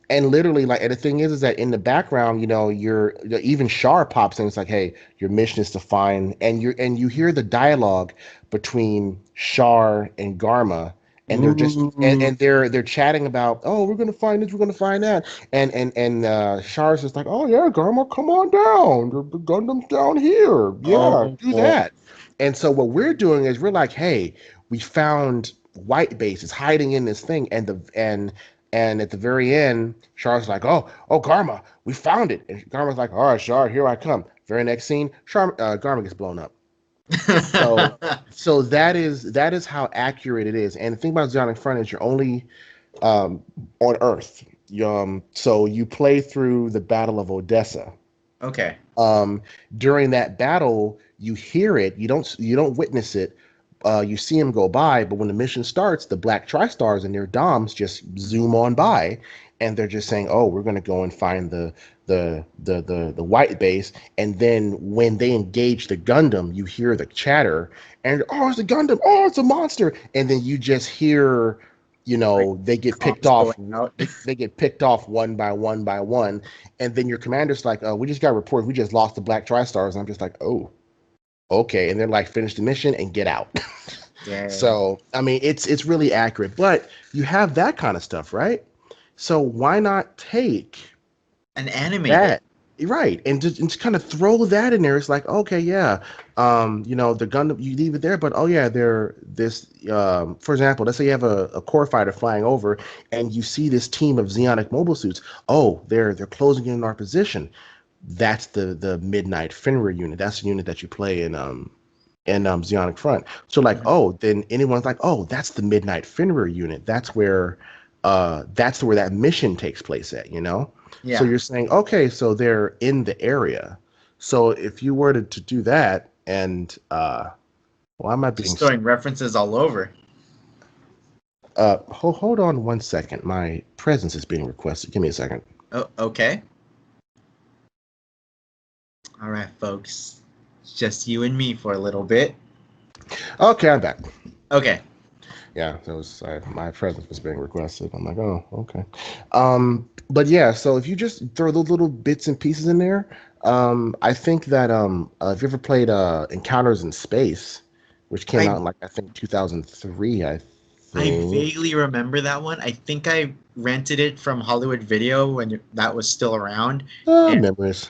And literally, like, and the thing is that in the background, even Shar pops in. It's like, hey, your mission is to find, and you hear the dialogue between Shar and Garma, and they're just Ooh. and they're chatting about, oh, we're gonna find this, we're gonna find that, and Shar's just like, oh yeah, Garma, come on down, the Gundam's down here, yeah, Oh. do that. And so what we're doing is we're like, hey, we found White Base is hiding in this thing, and And at the very end, Char's like, "Oh, Garma, we found it." And Garma's like, "All right, Char, here I come." Very next scene, Garma gets blown up. So, that is how accurate it is. And the thing about Zonic Front is you're only on Earth. So you play through the Battle of Odessa. Okay. Um, During that battle, you hear it. You don't witness it. You see him go by, but when the mission starts, the Black TriStars and their DOMs just zoom on by, and they're just saying, "Oh, we're going to go and find the white base." And then when they engage the Gundam, you hear the chatter, and oh, it's a Gundam! Oh, it's a monster! And then you just hear, Like they get picked comms off. going out. They get picked off one by one by one, and then your commander's like, "Oh, we just got reported. We just lost the Black TriStars." And I'm just like, "Oh, okay." And they're like, "Finish the mission and get out." Dang. So, I mean, it's really accurate, but you have that kind of stuff, right? So why not take An animated. that, right, and just kind of throw that in there? It's like, okay, yeah, the Gundam, you leave it there, but oh yeah, they're this. For example, let's say you have a core fighter flying over, and you see this team of Zeonic mobile suits. Oh, they're closing in on our position. That's the Midnight Fenrir unit. That's the unit that you play in Zeonic Front. So like, Mhm. oh, then anyone's like, oh, that's the Midnight Fenrir unit. That's where that mission takes place at. So Yeah. you're saying, okay, so they're in the area. So if you were to do that, and well, am I being Just throwing references all over. hold on one second. My presence is being requested. Give me a second. Oh, okay. All right, folks. It's just you and me for a little bit. Okay, I'm back. Okay. Yeah, my presence was being requested. I'm like, oh, okay. But yeah, so if you just throw those little bits and pieces in there, I think that if you ever played Encounters in Space, which came I out in like I think 2003, I I think. vaguely remember that one. I think I rented it from Hollywood Video when that was still around, and Memories.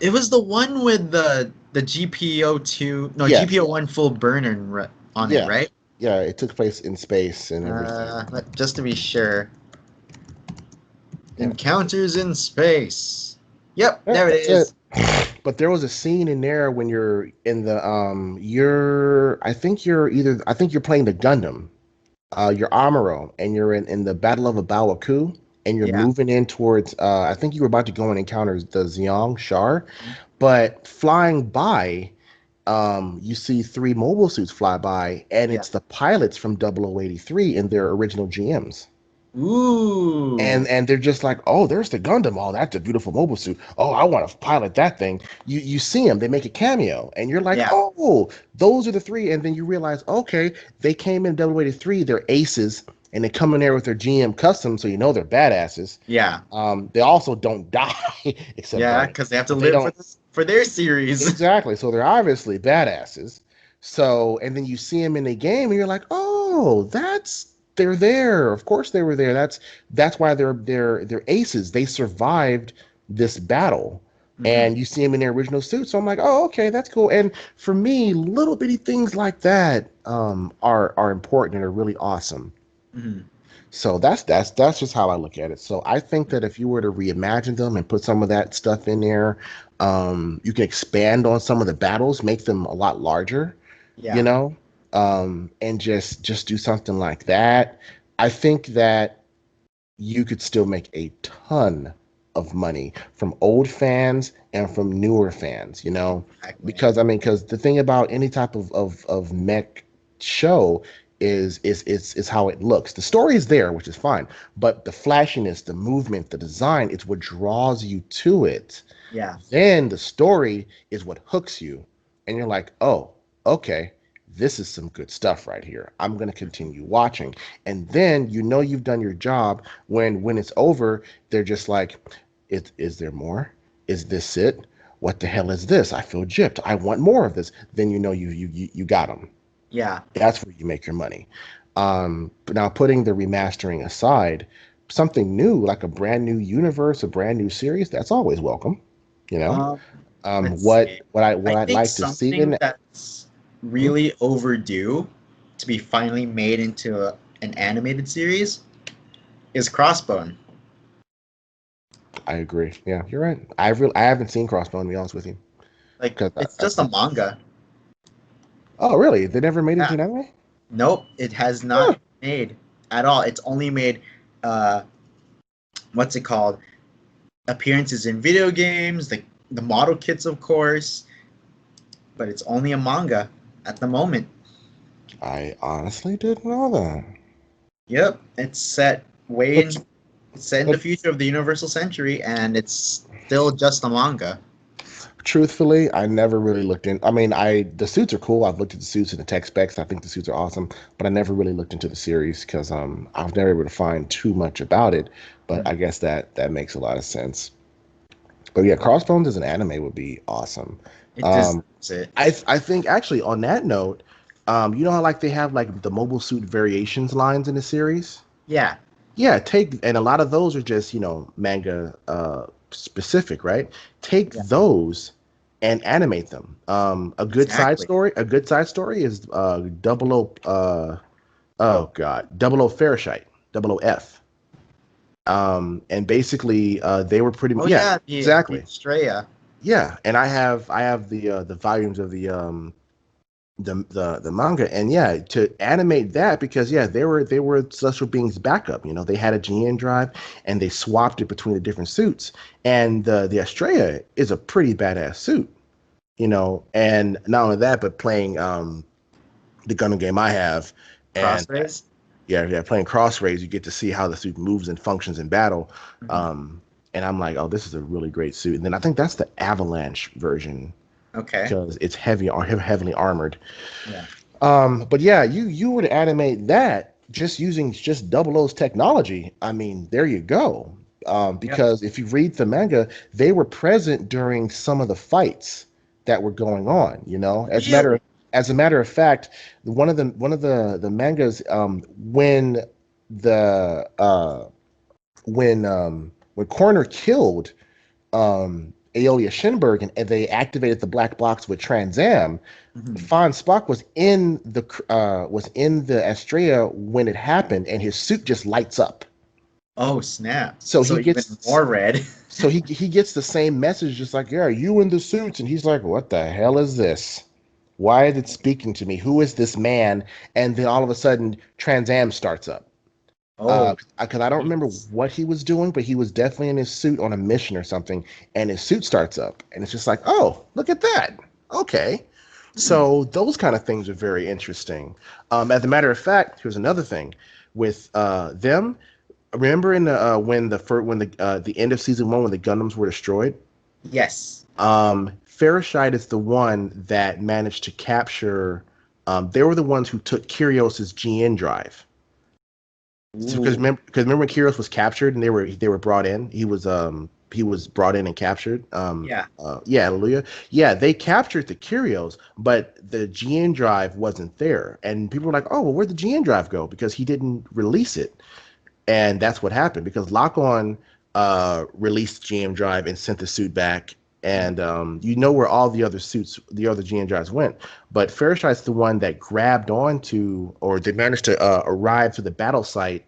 it was the one with the GPO2, no, Yes, GPO1 full burner on it, yeah, right? yeah. It took place in space and everything. Just to be sure. Yeah, Encounters in Space. Yep, yeah, there it that's it. is. But there was a scene in there when you're in the I think you're playing the Gundam, you're Amuro, and you're in the Battle of Abawaku, and you're Yeah. moving in towards. I think you were about to go and encounter the Xiong Shar, but flying by, you see three mobile suits fly by, and Yeah. it's the pilots from 0083 in their original GMs. Ooh. And they're just like, oh, there's the Gundam. Oh, that's a beautiful mobile suit. Oh, I want to pilot that thing. You see them, they make a cameo, and you're like, Yeah. oh, those are the three. And then you realize, okay, they came in double 83, they're aces, and they come in there with their GM custom, so you know they're badasses. Yeah. They also don't die, except Yeah, Barney, because they have to but they live for don't. this for their series. Exactly. So they're obviously badasses. So, and then you see them in the game, and you're like, oh, they're there. Of course they were there. That's why they're aces. They survived this battle, Hmm. and you see them in their original suit. So I'm like, oh, okay, that's cool. And for me, little bitty things like that are important and are really awesome. Hmm. So that's just how I look at it. So I think that if you were to reimagine them and put some of that stuff in there, you can expand on some of the battles, make them a lot larger, you Yeah. know, and just do something like that. I think that you could still make a ton of money from old fans and from newer fans, Exactly. because the thing about any type of mech show is how it looks. The story is there, which is fine, but the flashiness, the movement, the design, it's what draws you to it. Yeah. Then the story is what hooks you, and you're like, oh, okay, this is some good stuff right here. I'm going to continue watching. And then you've done your job. When it's over, they're just like, is there more? Is this it? What the hell is this? I feel gypped. I want more of this. Then you got them. Yeah. That's where you make your money. But now putting the remastering aside, something new like a brand new universe, a brand new series, that's always welcome. You know, Um, let's what see. what I I'd think like to see something in. that's Hmm? really overdue to be finally made into an animated series is Crossbone. I agree. Yeah, you're right. I haven't seen Crossbone, to be honest with you. Like, 'Cause it's just a manga. Oh, really? They never made it into Yeah. an anime? Nope, it has Huh. not made at all. It's only made, uh, what's it called? Appearances in video games, the model kits, of course, but it's only a manga at the moment. I honestly didn't know that. Yep, it's set way in But it's set in the but future of the Universal Century, and it's still just a manga. truthfully, I never really looked in. I mean, the suits are cool. I've looked at the suits and the tech specs. I think the suits are awesome, but I never really looked into the series because I've never able to find too much about it. But I guess that makes a lot of sense. But yeah, Crossbones as an anime would be awesome. It Um, deserves it. I think actually on that note, you know how like they have like the mobile suit variations lines in the series. Yeah, Yeah, and a lot of those are just, manga specific, right? Take yeah, those and animate them. exactly. A good side story is double O oh god, double O Farashite, double O F. And basically they were pretty Oh yeah, yeah, the exactly. Estrella. Yeah, and I have the volumes of the manga, and yeah, to animate that, because yeah, they were celestial beings backup. They had a GN drive and they swapped it between the different suits, and the Estrella is a pretty badass suit. And not only that, but playing the Gundam game I have, and Crossrays. yeah, playing Crossrays, you get to see how the suit moves and functions in battle. Mhm. um and I'm like, oh, this is a really great suit. And then I think that's the Avalanche version, Okay. because it's heavily armored. Yeah. But yeah, you were to animate that just using just Double O's technology. I mean, there you go. Yep. Because if you read the manga, they were present during some of the fights that were going on. Really? As a matter of fact, one of the mangas, the when Corner killed Aeolia Shinberg, and they activated the black box with Trans Am. Mhm. Fawn Spock was in the Astrea when it happened, and his suit just lights up. Oh snap! So he So even gets more red. he gets the same message, just like, yeah, you in the suits, and he's like, what the hell is this? Why is it speaking to me? Who is this man? And then all of a sudden, Trans Am starts up. Oh, Because I don't remember yes. what he was doing, but he was definitely in his suit on a mission or something, and his suit starts up, and it's just like, oh, look at that. Okay. Hmm. So those kind of things are very interesting. As a matter of fact, here's another thing with them. Remember in the end of season one when the Gundams were destroyed. Yes. Farashite is the one that managed to capture. They were the ones who took Kyrios's GN drive. So Ooh. because remember when Kyrios was captured and they were brought in. He was brought in and captured. Yeah. Yeah, Hallelujah. Yeah, they captured the Kyrios, but the GN drive wasn't there, and people were like, "Oh, well, where'd the GN drive go?" Because he didn't release it. And that's what happened, because Lock On released GM Drive and sent the suit back. And you know where all the other GM drives went. But Farashite's the one that grabbed onto, or they managed to arrive to the battle site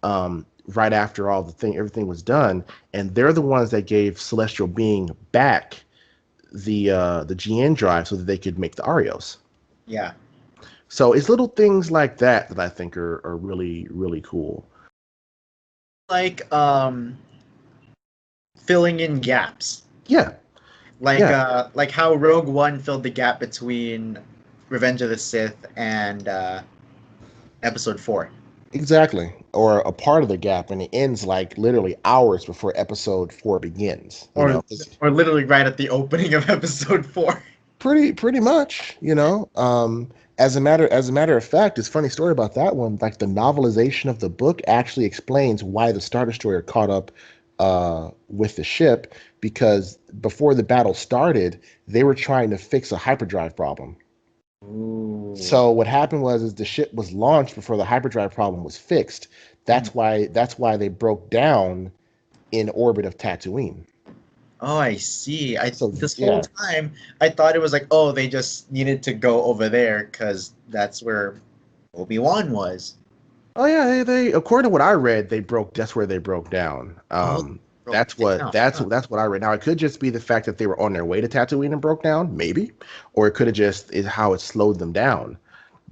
right after everything was done. And they're the ones that gave Celestial Being back the GN drive so that they could make the Arios. Yeah. So it's little things like that that I think are really, really cool. Like filling in gaps. Yeah, yeah. Like how Rogue One filled the gap between Revenge of the Sith and Episode 4. Exactly. Or a part of the gap, and it ends like literally hours before episode 4 begins. Or 'Cause literally right at the opening of Episode 4. pretty much. As a matter of fact, it's a funny story about that one. Like the novelization of the book actually explains why the Star Destroyer caught up with the ship, because before the battle started, they were trying to fix a hyperdrive problem. Ooh. So what happened was is the ship was launched before the hyperdrive problem was fixed. Mhm. That's why they broke down in orbit of Tatooine. Oh, I see. I So This whole yeah, time I thought it was like, oh, they just needed to go over there because that's where Obi-Wan was. Oh yeah, they according to what I read, that's where they broke down. Oh, broke down. Huh. That's what I read. Now it could just be the fact that they were on their way to Tatooine and broke down, maybe, or it could have just is how it slowed them down.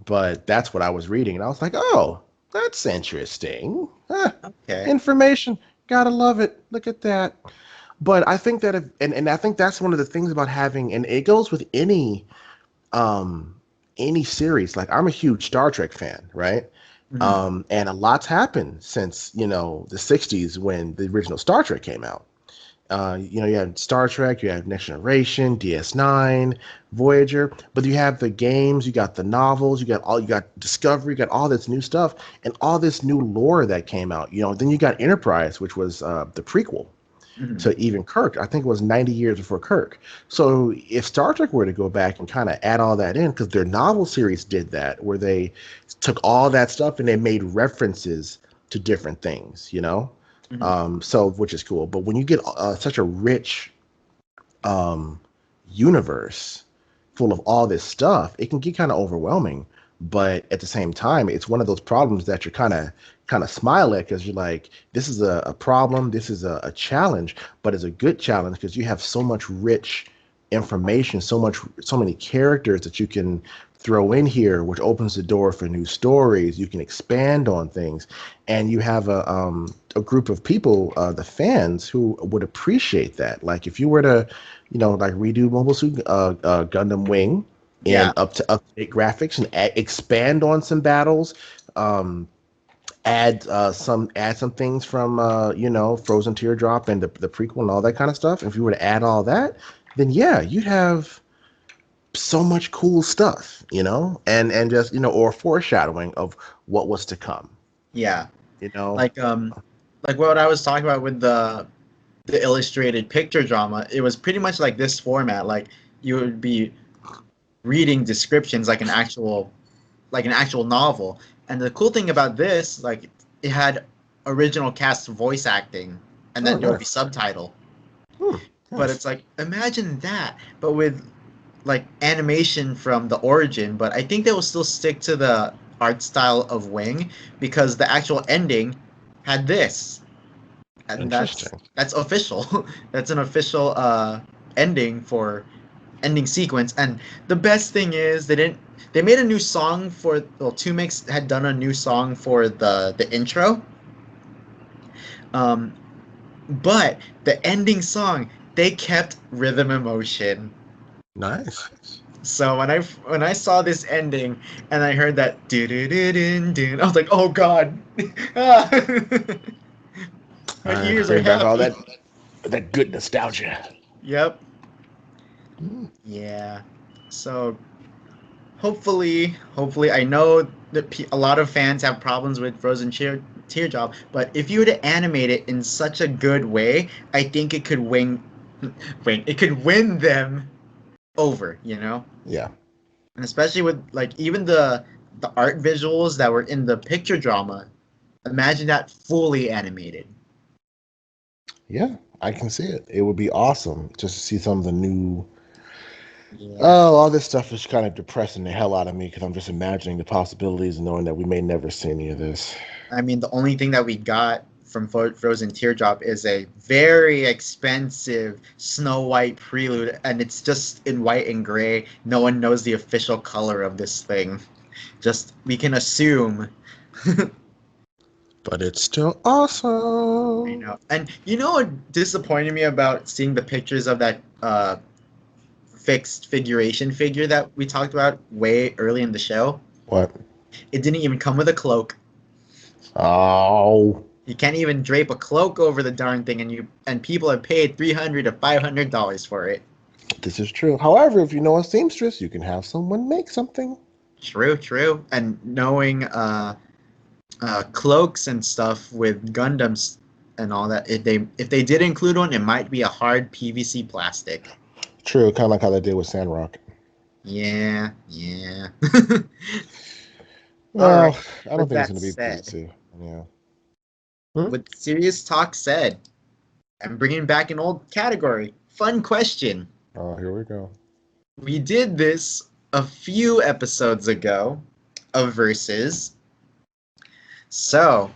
But that's what I was reading, and I was like, oh, that's interesting. Okay. Information, gotta love it. Look at that. But I think that and I think that's one of the things about having, and it goes with um any series. Like I'm a huge Star Trek fan, right? Mhm. And a lot's happened since, the 60s when the original Star Trek came out. You have Star Trek, you have Next Generation, DS9, Voyager, but you have the games, you got the novels, you got Discovery, you got all this new stuff and all this new lore that came out. Then you got Enterprise, which was the prequel Mhm. to even Kirk. I think it was 90 years before Kirk. So if Star Trek were to go back and kind of add all that in, because their novel series did that, where they took all that stuff and they made references to different things. Mhm. So which is cool. But when you get such a rich um, universe full of all this stuff, it can get kind of overwhelming. But at the same time, it's one of those problems that you're kind of smile at because you're like, this is a problem, this is a challenge, but it's a good challenge because you have so much rich information, so many characters that you can throw in here, which opens the door for new stories. You can expand on things, and you have a group of people, the fans, who would appreciate that. Like if you were to like redo Mobile Suit Gundam Wing Yeah. and up to update graphics and expand on some battles, um, add some things from Frozen Teardrop and the prequel and all that kind of stuff. If you were to add all that, then yeah, you'd have so much cool stuff, and just or foreshadowing of what was to come, Yeah. you know. Like like what I was talking about with the illustrated picture drama, it was pretty much like this format. Like you would be reading descriptions like an actual novel. And the cool thing about this, like it had original cast voice acting, and Oh, then there would be nice. subtitle. Hmm, But nice. it's like imagine that, but with like animation from the origin. But I think they will still stick to the art style of Wing because the actual ending had this, and Interesting. that's official. That's an official ending for ending sequence. And the best thing is they made a new song for well, 2Mix had done a new song for the intro. Um, but the ending song they kept rhythm and motion. Nice. So when I saw this ending and I heard that do do do do do, I was like, oh god, ah! My ears are Bring back all happy. that good nostalgia. Yep. Hmm. Yeah. So hopefully, I know that a lot of fans have problems with Teardrop, but if you were to animate it in such a good way, I think it could it could win them over, Yeah. and especially with like even the art visuals that were in the picture drama. Imagine that fully animated. Yeah, I can see it. It would be awesome just to see some of the new. Yeah. Oh, all this stuff is kind of depressing the hell out of me because I'm just imagining the possibilities and knowing that we may never see any of this. I mean, the only thing that we got from Frozen Teardrop is a very expensive Snow White prelude, and it's just in white and gray. No one knows the official color of this thing. Just we can assume. But it's still I awesome. know. And you know what disappointed me about seeing the pictures of that fixed figuration figure that we talked about way early in the show? What? It didn't even come with a cloak. Oh, You can't even drape a cloak over the darn thing, and people have paid $300 to $500 for it. this is true. However, if you know a seamstress, you can have someone make something. True, true. And knowing cloaks and stuff with Gundams and all that, if they did include one, it might be a hard PVC plastic. True, kind of like how they did with Sandrock. Yeah, yeah. All right. Well, I don't With think it's that going to be said, PVC. Yeah. Hmm? with serious talk said, I'm bringing back an old category. Fun question. Oh, here we go. We did this a few episodes ago of Versus. So,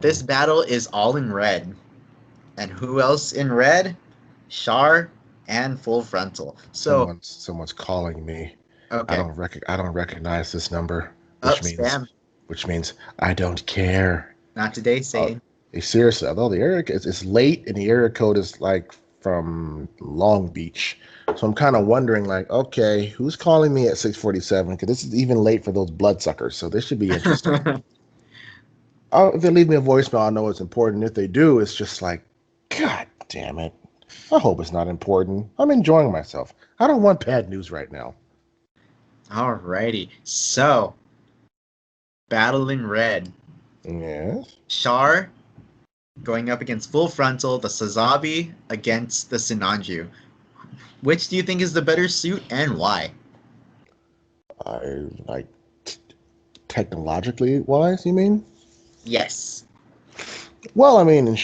this Mm. battle is all in red. And who else in red? Char and Full Frontal. So, Someone's calling me. okay. I don't recognize this number, Up, spam. which means I don't care. Not today, Uh, Satan. Seriously, although the area it's late and the area code is like from Long Beach, so I'm kind of wondering, like, okay, who's calling me at 6:47? Because this is even late for those bloodsuckers, so this should be interesting. Oh, if they leave me a voicemail, I know it's important. If they do, it's just like, God damn it. I hope it's not important. I'm enjoying myself. I don't want bad news right now. Alrighty. So, battle in red. Yes. Char going up against Full Frontal, the Sazabi against the Sinanju. Which do you think is the better suit and why? I like technologically wise, you mean? Yes. Well, I mean,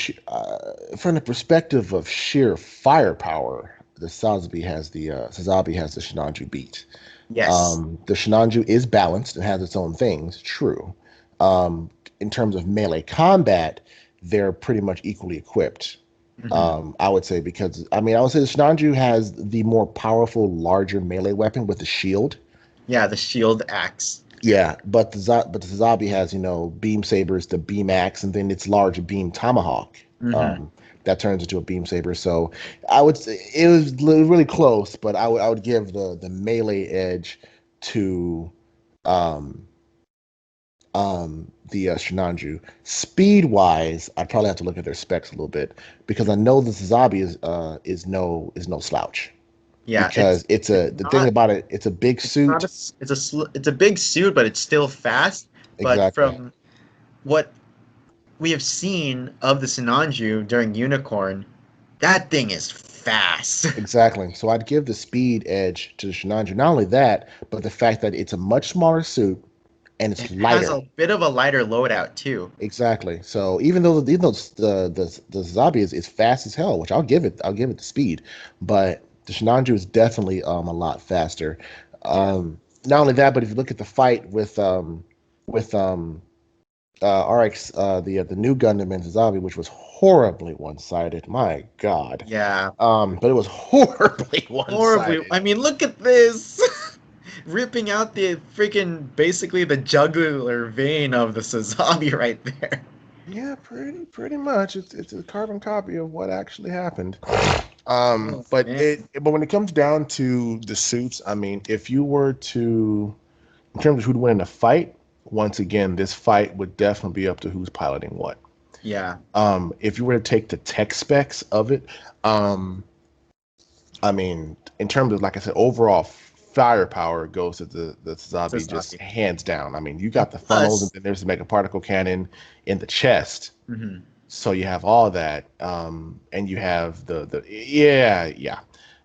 from the perspective of sheer firepower, the Sazabi has the Shinanju beat. Yes. The Shinanju is balanced and has its own things, true. Um, in terms of melee combat, they're pretty much equally equipped. Hmm. I would say because I would say the Shinanju has the more powerful, larger melee weapon with the shield. Yeah, the shield axe. Yeah, but the Zabi has, beam sabers, the beam axe, and then its large beam tomahawk. Hmm. Um, that turns into a beam saber. So I would say it was really close, but I would give the melee edge to um the Shinanju. Speed wise, I'd probably have to look at their specs a little bit because I know the Zabi is no slouch Yeah, because it's the thing not about it, it's a big it's not a suit. s- it's a big suit, but it's still fast. But Exactly. from what we have seen of the Sinanju during Unicorn, that thing is fast. Exactly. So I'd give the speed edge to the Shinanju. Not only that, but the fact that it's a much smaller suit and it's It has lighter. a bit of a lighter loadout too. Exactly. So even though the Zabi is fast as hell, which I'll give it the speed, but the Shinanju is definitely a lot faster. Yeah. Not only that, but if you look at the fight with RX the new Gundam and Zabi, which was horribly one-sided. My God. Yeah. But it was horribly Horribly. one-sided. I mean, look at this. Ripping out the freaking basically the jugular vein of the Sazabi right there. Yeah, pretty much. It's a carbon copy of what actually happened. Oh But man. when it comes down to the suits, I mean, if you were to, in terms of who'd win in a fight, once again, this fight would definitely be up to who's piloting what. Yeah. If you were to take the tech specs of it, um, I mean, in terms of, like I said, overall firepower goes to the Zabi just Sazabi. hands down. I mean, you And got the funnels, and plus, then there's the mega particle cannon in the chest. mhm. So you have all that, and you have the yeah.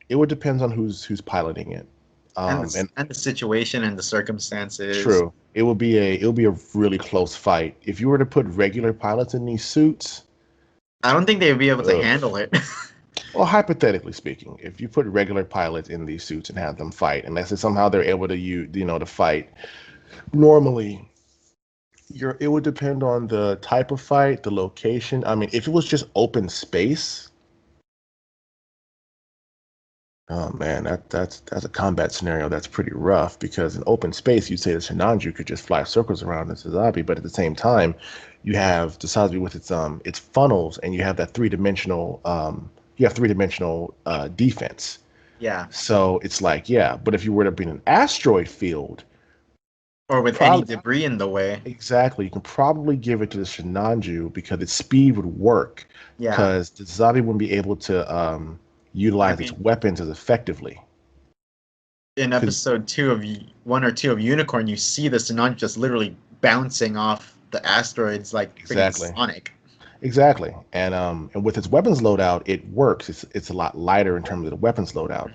It would depend on who's piloting it. And And the situation and the circumstances. true, it will be a really close fight. If you were to put regular pilots in these suits, I don't think they'd be able to ugh. handle it. Well, hypothetically speaking, if you put regular pilots in these suits and have them fight, unless it's somehow they're able to to fight normally, it would depend on the type of fight, the location. I mean, if it was just open space, oh man, that's a combat scenario that's pretty rough because in open space, you'd say the Shinanju could just fly circles around the Sazabi, but at the same time, you have the Sazabi with its funnels, and you have that three-dimensional defense. Yeah. So it's like, yeah, but if you were to be in an asteroid field, Or with any probably debris in the way. exactly, you can probably give it to the Shinanju because its speed would work, Yeah. because the Zabi wouldn't be able to I utilize its mean, weapons as effectively. in Because episode one or two of Unicorn, you see the Sinanju just literally bouncing off the asteroids like freaking exactly, Sonic. exactly, and with its weapons loadout, it works. It's a lot lighter in terms of the weapons loadout.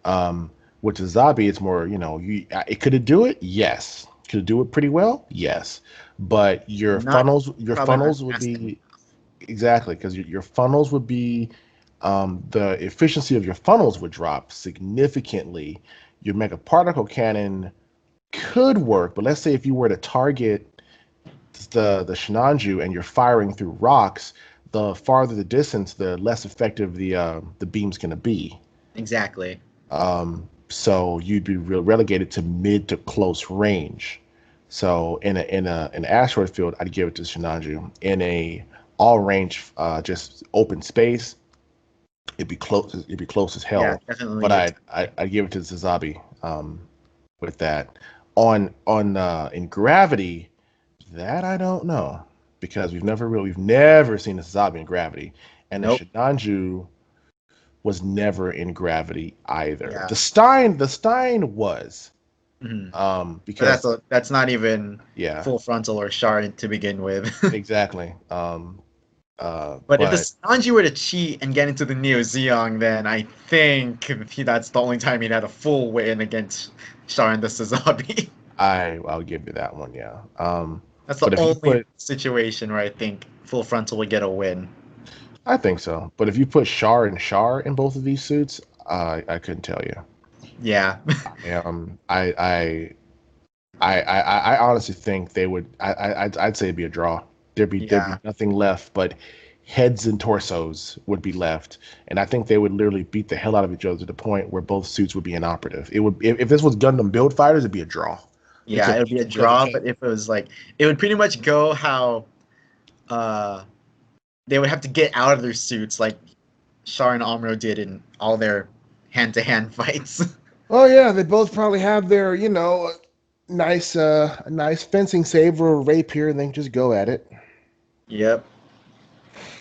Mhm. Um, with the Zabi, it's more, it could it do it? Yes. Could it do it pretty well? Yes. But your Not funnels, your Probably not funnels would fast enough. be exactly because your funnels would be the efficiency of your funnels would drop significantly. Your mega particle cannon could work, but let's say if you were to target the Shinanju and you're firing through rocks, the farther the distance, the less effective the beam's going to be. Exactly. So you'd be relegated to mid to close range. So in an asteroid field, I'd give it to Shinanju. In a all range, just open space, it'd be close. It'd be close as Yeah, hell. But definitely. I'd give it to Zazabi. With that, on in gravity, that I don't know because we've never seen a Zazabi in gravity, and the Nope. Shinanju was never in gravity either. Yeah. The Stein was, Hmm. But because that's not even yeah, full frontal or shard to begin with. exactly. But if the But Sanji were to cheat and get into the Neo Zeong, then I think that's the only time he'd had a full win against Sharon the Sazabi. I'll give you that one, yeah. That's the But if you only put, situation where I think full frontal would get a win. I think so. But if you put Char and Char in both of these suits, I couldn't tell you. Yeah. Um, I I I honestly think they would. I'd say it'd be a draw. There'd be Yeah. nothing left but heads and torsos would be left, and I think they would literally beat the hell out of each other to the point where both suits would be inoperative. It would if this was Gundam Build Fighters, it'd be a draw Yeah, it would be a because draw, but if it was like it would pretty much go how uh they would have to get out of their suits like Char and Amuro did in all their hand-to-hand fights. oh yeah, they both probably have their a nice fencing saber or rapier, and then just go at it. Yep.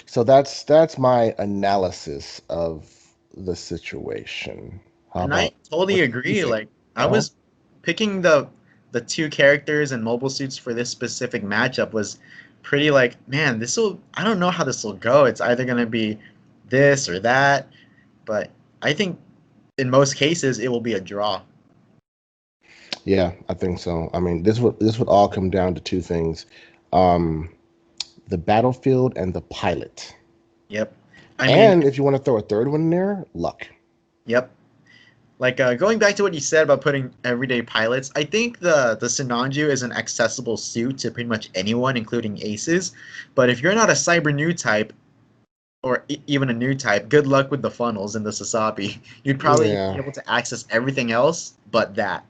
So that's my analysis of the situation. How And I about totally what you agree. think? Like I Uh-huh. was picking the two characters and mobile suits for this specific matchup was pretty like, man, this will I don't know how this will go. It's either gonna be this or that, but I think in most cases it will be a draw. Yeah, I think so. I mean, this would all come down to two things: um, the battlefield and the pilot. Yep. I mean, And if you want to throw a third one in there, luck. yep. Like going back to what you said about putting everyday pilots, I think the Sinanju is an accessible suit to pretty much anyone, including aces. But if you're not a cyber new type or even a new type, good luck with the funnels and the Sasabi. You'd probably be Yeah, able to access everything else but that.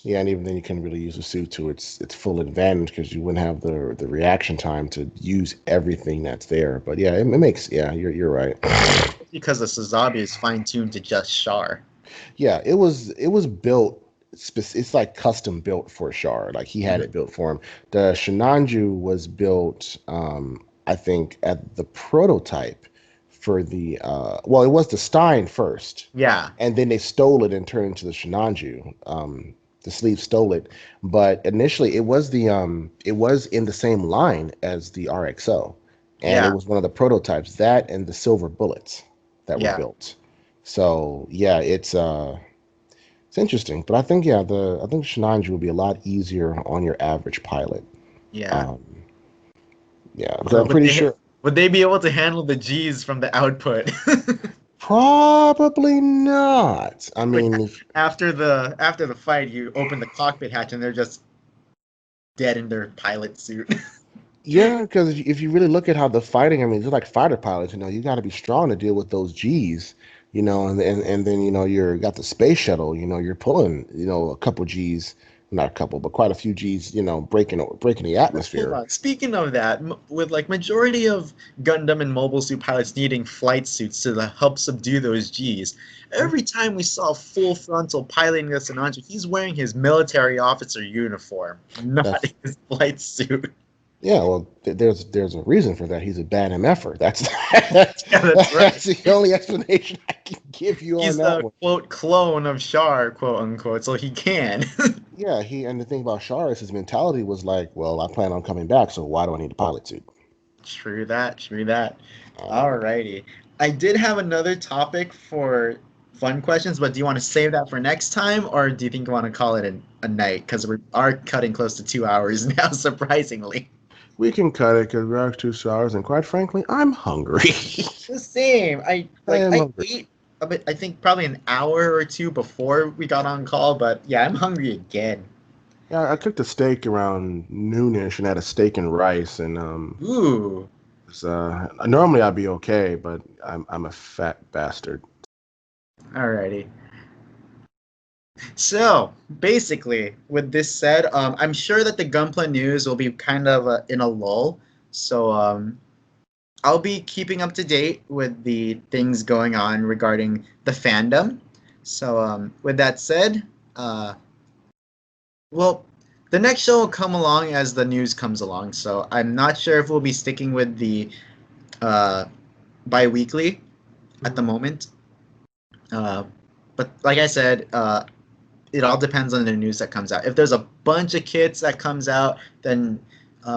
yeah, and even then, you couldn't really use the suit to its full advantage because you wouldn't have the reaction time to use everything that's there. But yeah, it makes yeah, you're right. Because the Sasabi is fine tuned to just Char. Yeah, it was built. It's like custom built for Shard. Like he had Mhm. it built for him. The Shinanju was built, I think, at the prototype for the. Well, it was the Stein first, Yeah, and then they stole it and turned it into the Shinanju. The sleeve stole it, but initially it was in the same line as the RXO, and it yeah, was one of the prototypes, that and the silver bullets that were yeah, built. So yeah, it's interesting, but I think I think Shinanju will be a lot easier on your average pilot. yeah. Um, yeah, because But I'm pretty sure would they be able to handle the G's from the output? probably not. I Like mean, if, after the fight, you open the cockpit hatch and they're just dead in their pilot suit. yeah, because if you really look at how the fighting, I mean, they're like fighter pilots. You got to be strong to deal with those G's. And then you're got the space shuttle. You're pulling a couple G's, not a couple, but quite a few G's. Breaking the Hold atmosphere. on. Speaking of that, with like majority of Gundam and mobile suit pilots needing flight suits to help subdue those G's, every time we saw full frontal piloting the Sinanju, he's wearing his military officer uniform, not That's his flight suit. Yeah, well, there's a reason for that. He's a bad MFer. That's Yeah, that's right. that's the only explanation I can give you on He's that a one. quote clone of Char, quote unquote, so he can. Yeah, and the thing about Shar is his mentality was like, well, I plan on coming back, so why do I need a pilot suit? True that, true that. Um, Alrighty. I did have another topic for fun questions, but do you want to save that for next time, or do you think you want to call it a night? Because we are cutting close to 2 hours now, surprisingly. we can cut it because we're at 2 hours, and quite frankly, I'm hungry. The same. I am I hungry. ate a bit, I think probably an hour or two before we got on call, but yeah, I'm hungry again. Yeah, I cooked a steak around noonish and had a steak and rice, and Ooh, normally I'd be okay, but I'm a fat bastard. alrighty. So basically, with this said, I'm sure that the Gunpla news will be kind of in a lull. So I'll be keeping up to date with the things going on regarding the fandom. So with that said, uh, well, the next show will come along as the news comes along. So I'm not sure if we'll be sticking with the uh, bi-weekly at the Mhm. moment. Uh, but like I said, it all depends on the news that comes out. If there's a bunch of kits that comes out, then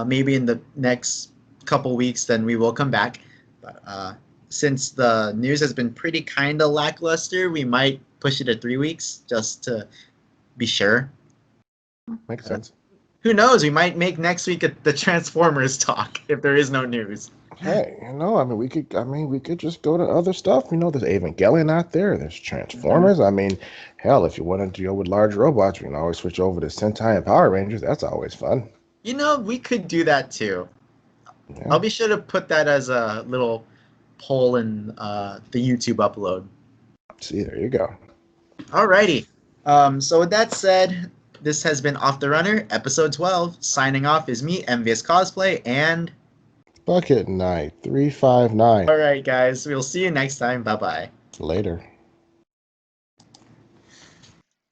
maybe in the next couple weeks, then we will come back. But since the news has been pretty kind of lackluster, we might push it to 3 weeks just to be sure. Makes Uh, sense. who knows? We might make next week the Transformers talk if there is no news. Hey, I mean, we could just go to other stuff. There's Evangelion out there. There's Mhm. Transformers. I mean, hell, if you wanted to go with large robots, we can always switch over to Sentai and Power Rangers. That's always fun. We could do that too. Yeah. I'll be sure to put that as a little poll in the YouTube upload. See, there you go. Alrighty. So with that said, this has been Off the Runner, episode 12. Signing off is me, MVious Cosplay, and Bucket Night 359. alright guys, we'll see you next time. Bye bye. Later.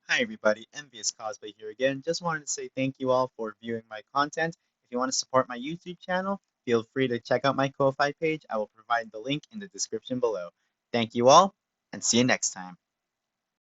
Hi everybody, MVious Cosplay here again. Just wanted to say thank you all for viewing my content. If you want to support my YouTube channel, feel free to check out my Ko-Fi page. I will provide the link in the description below. Thank you all, and see you next time.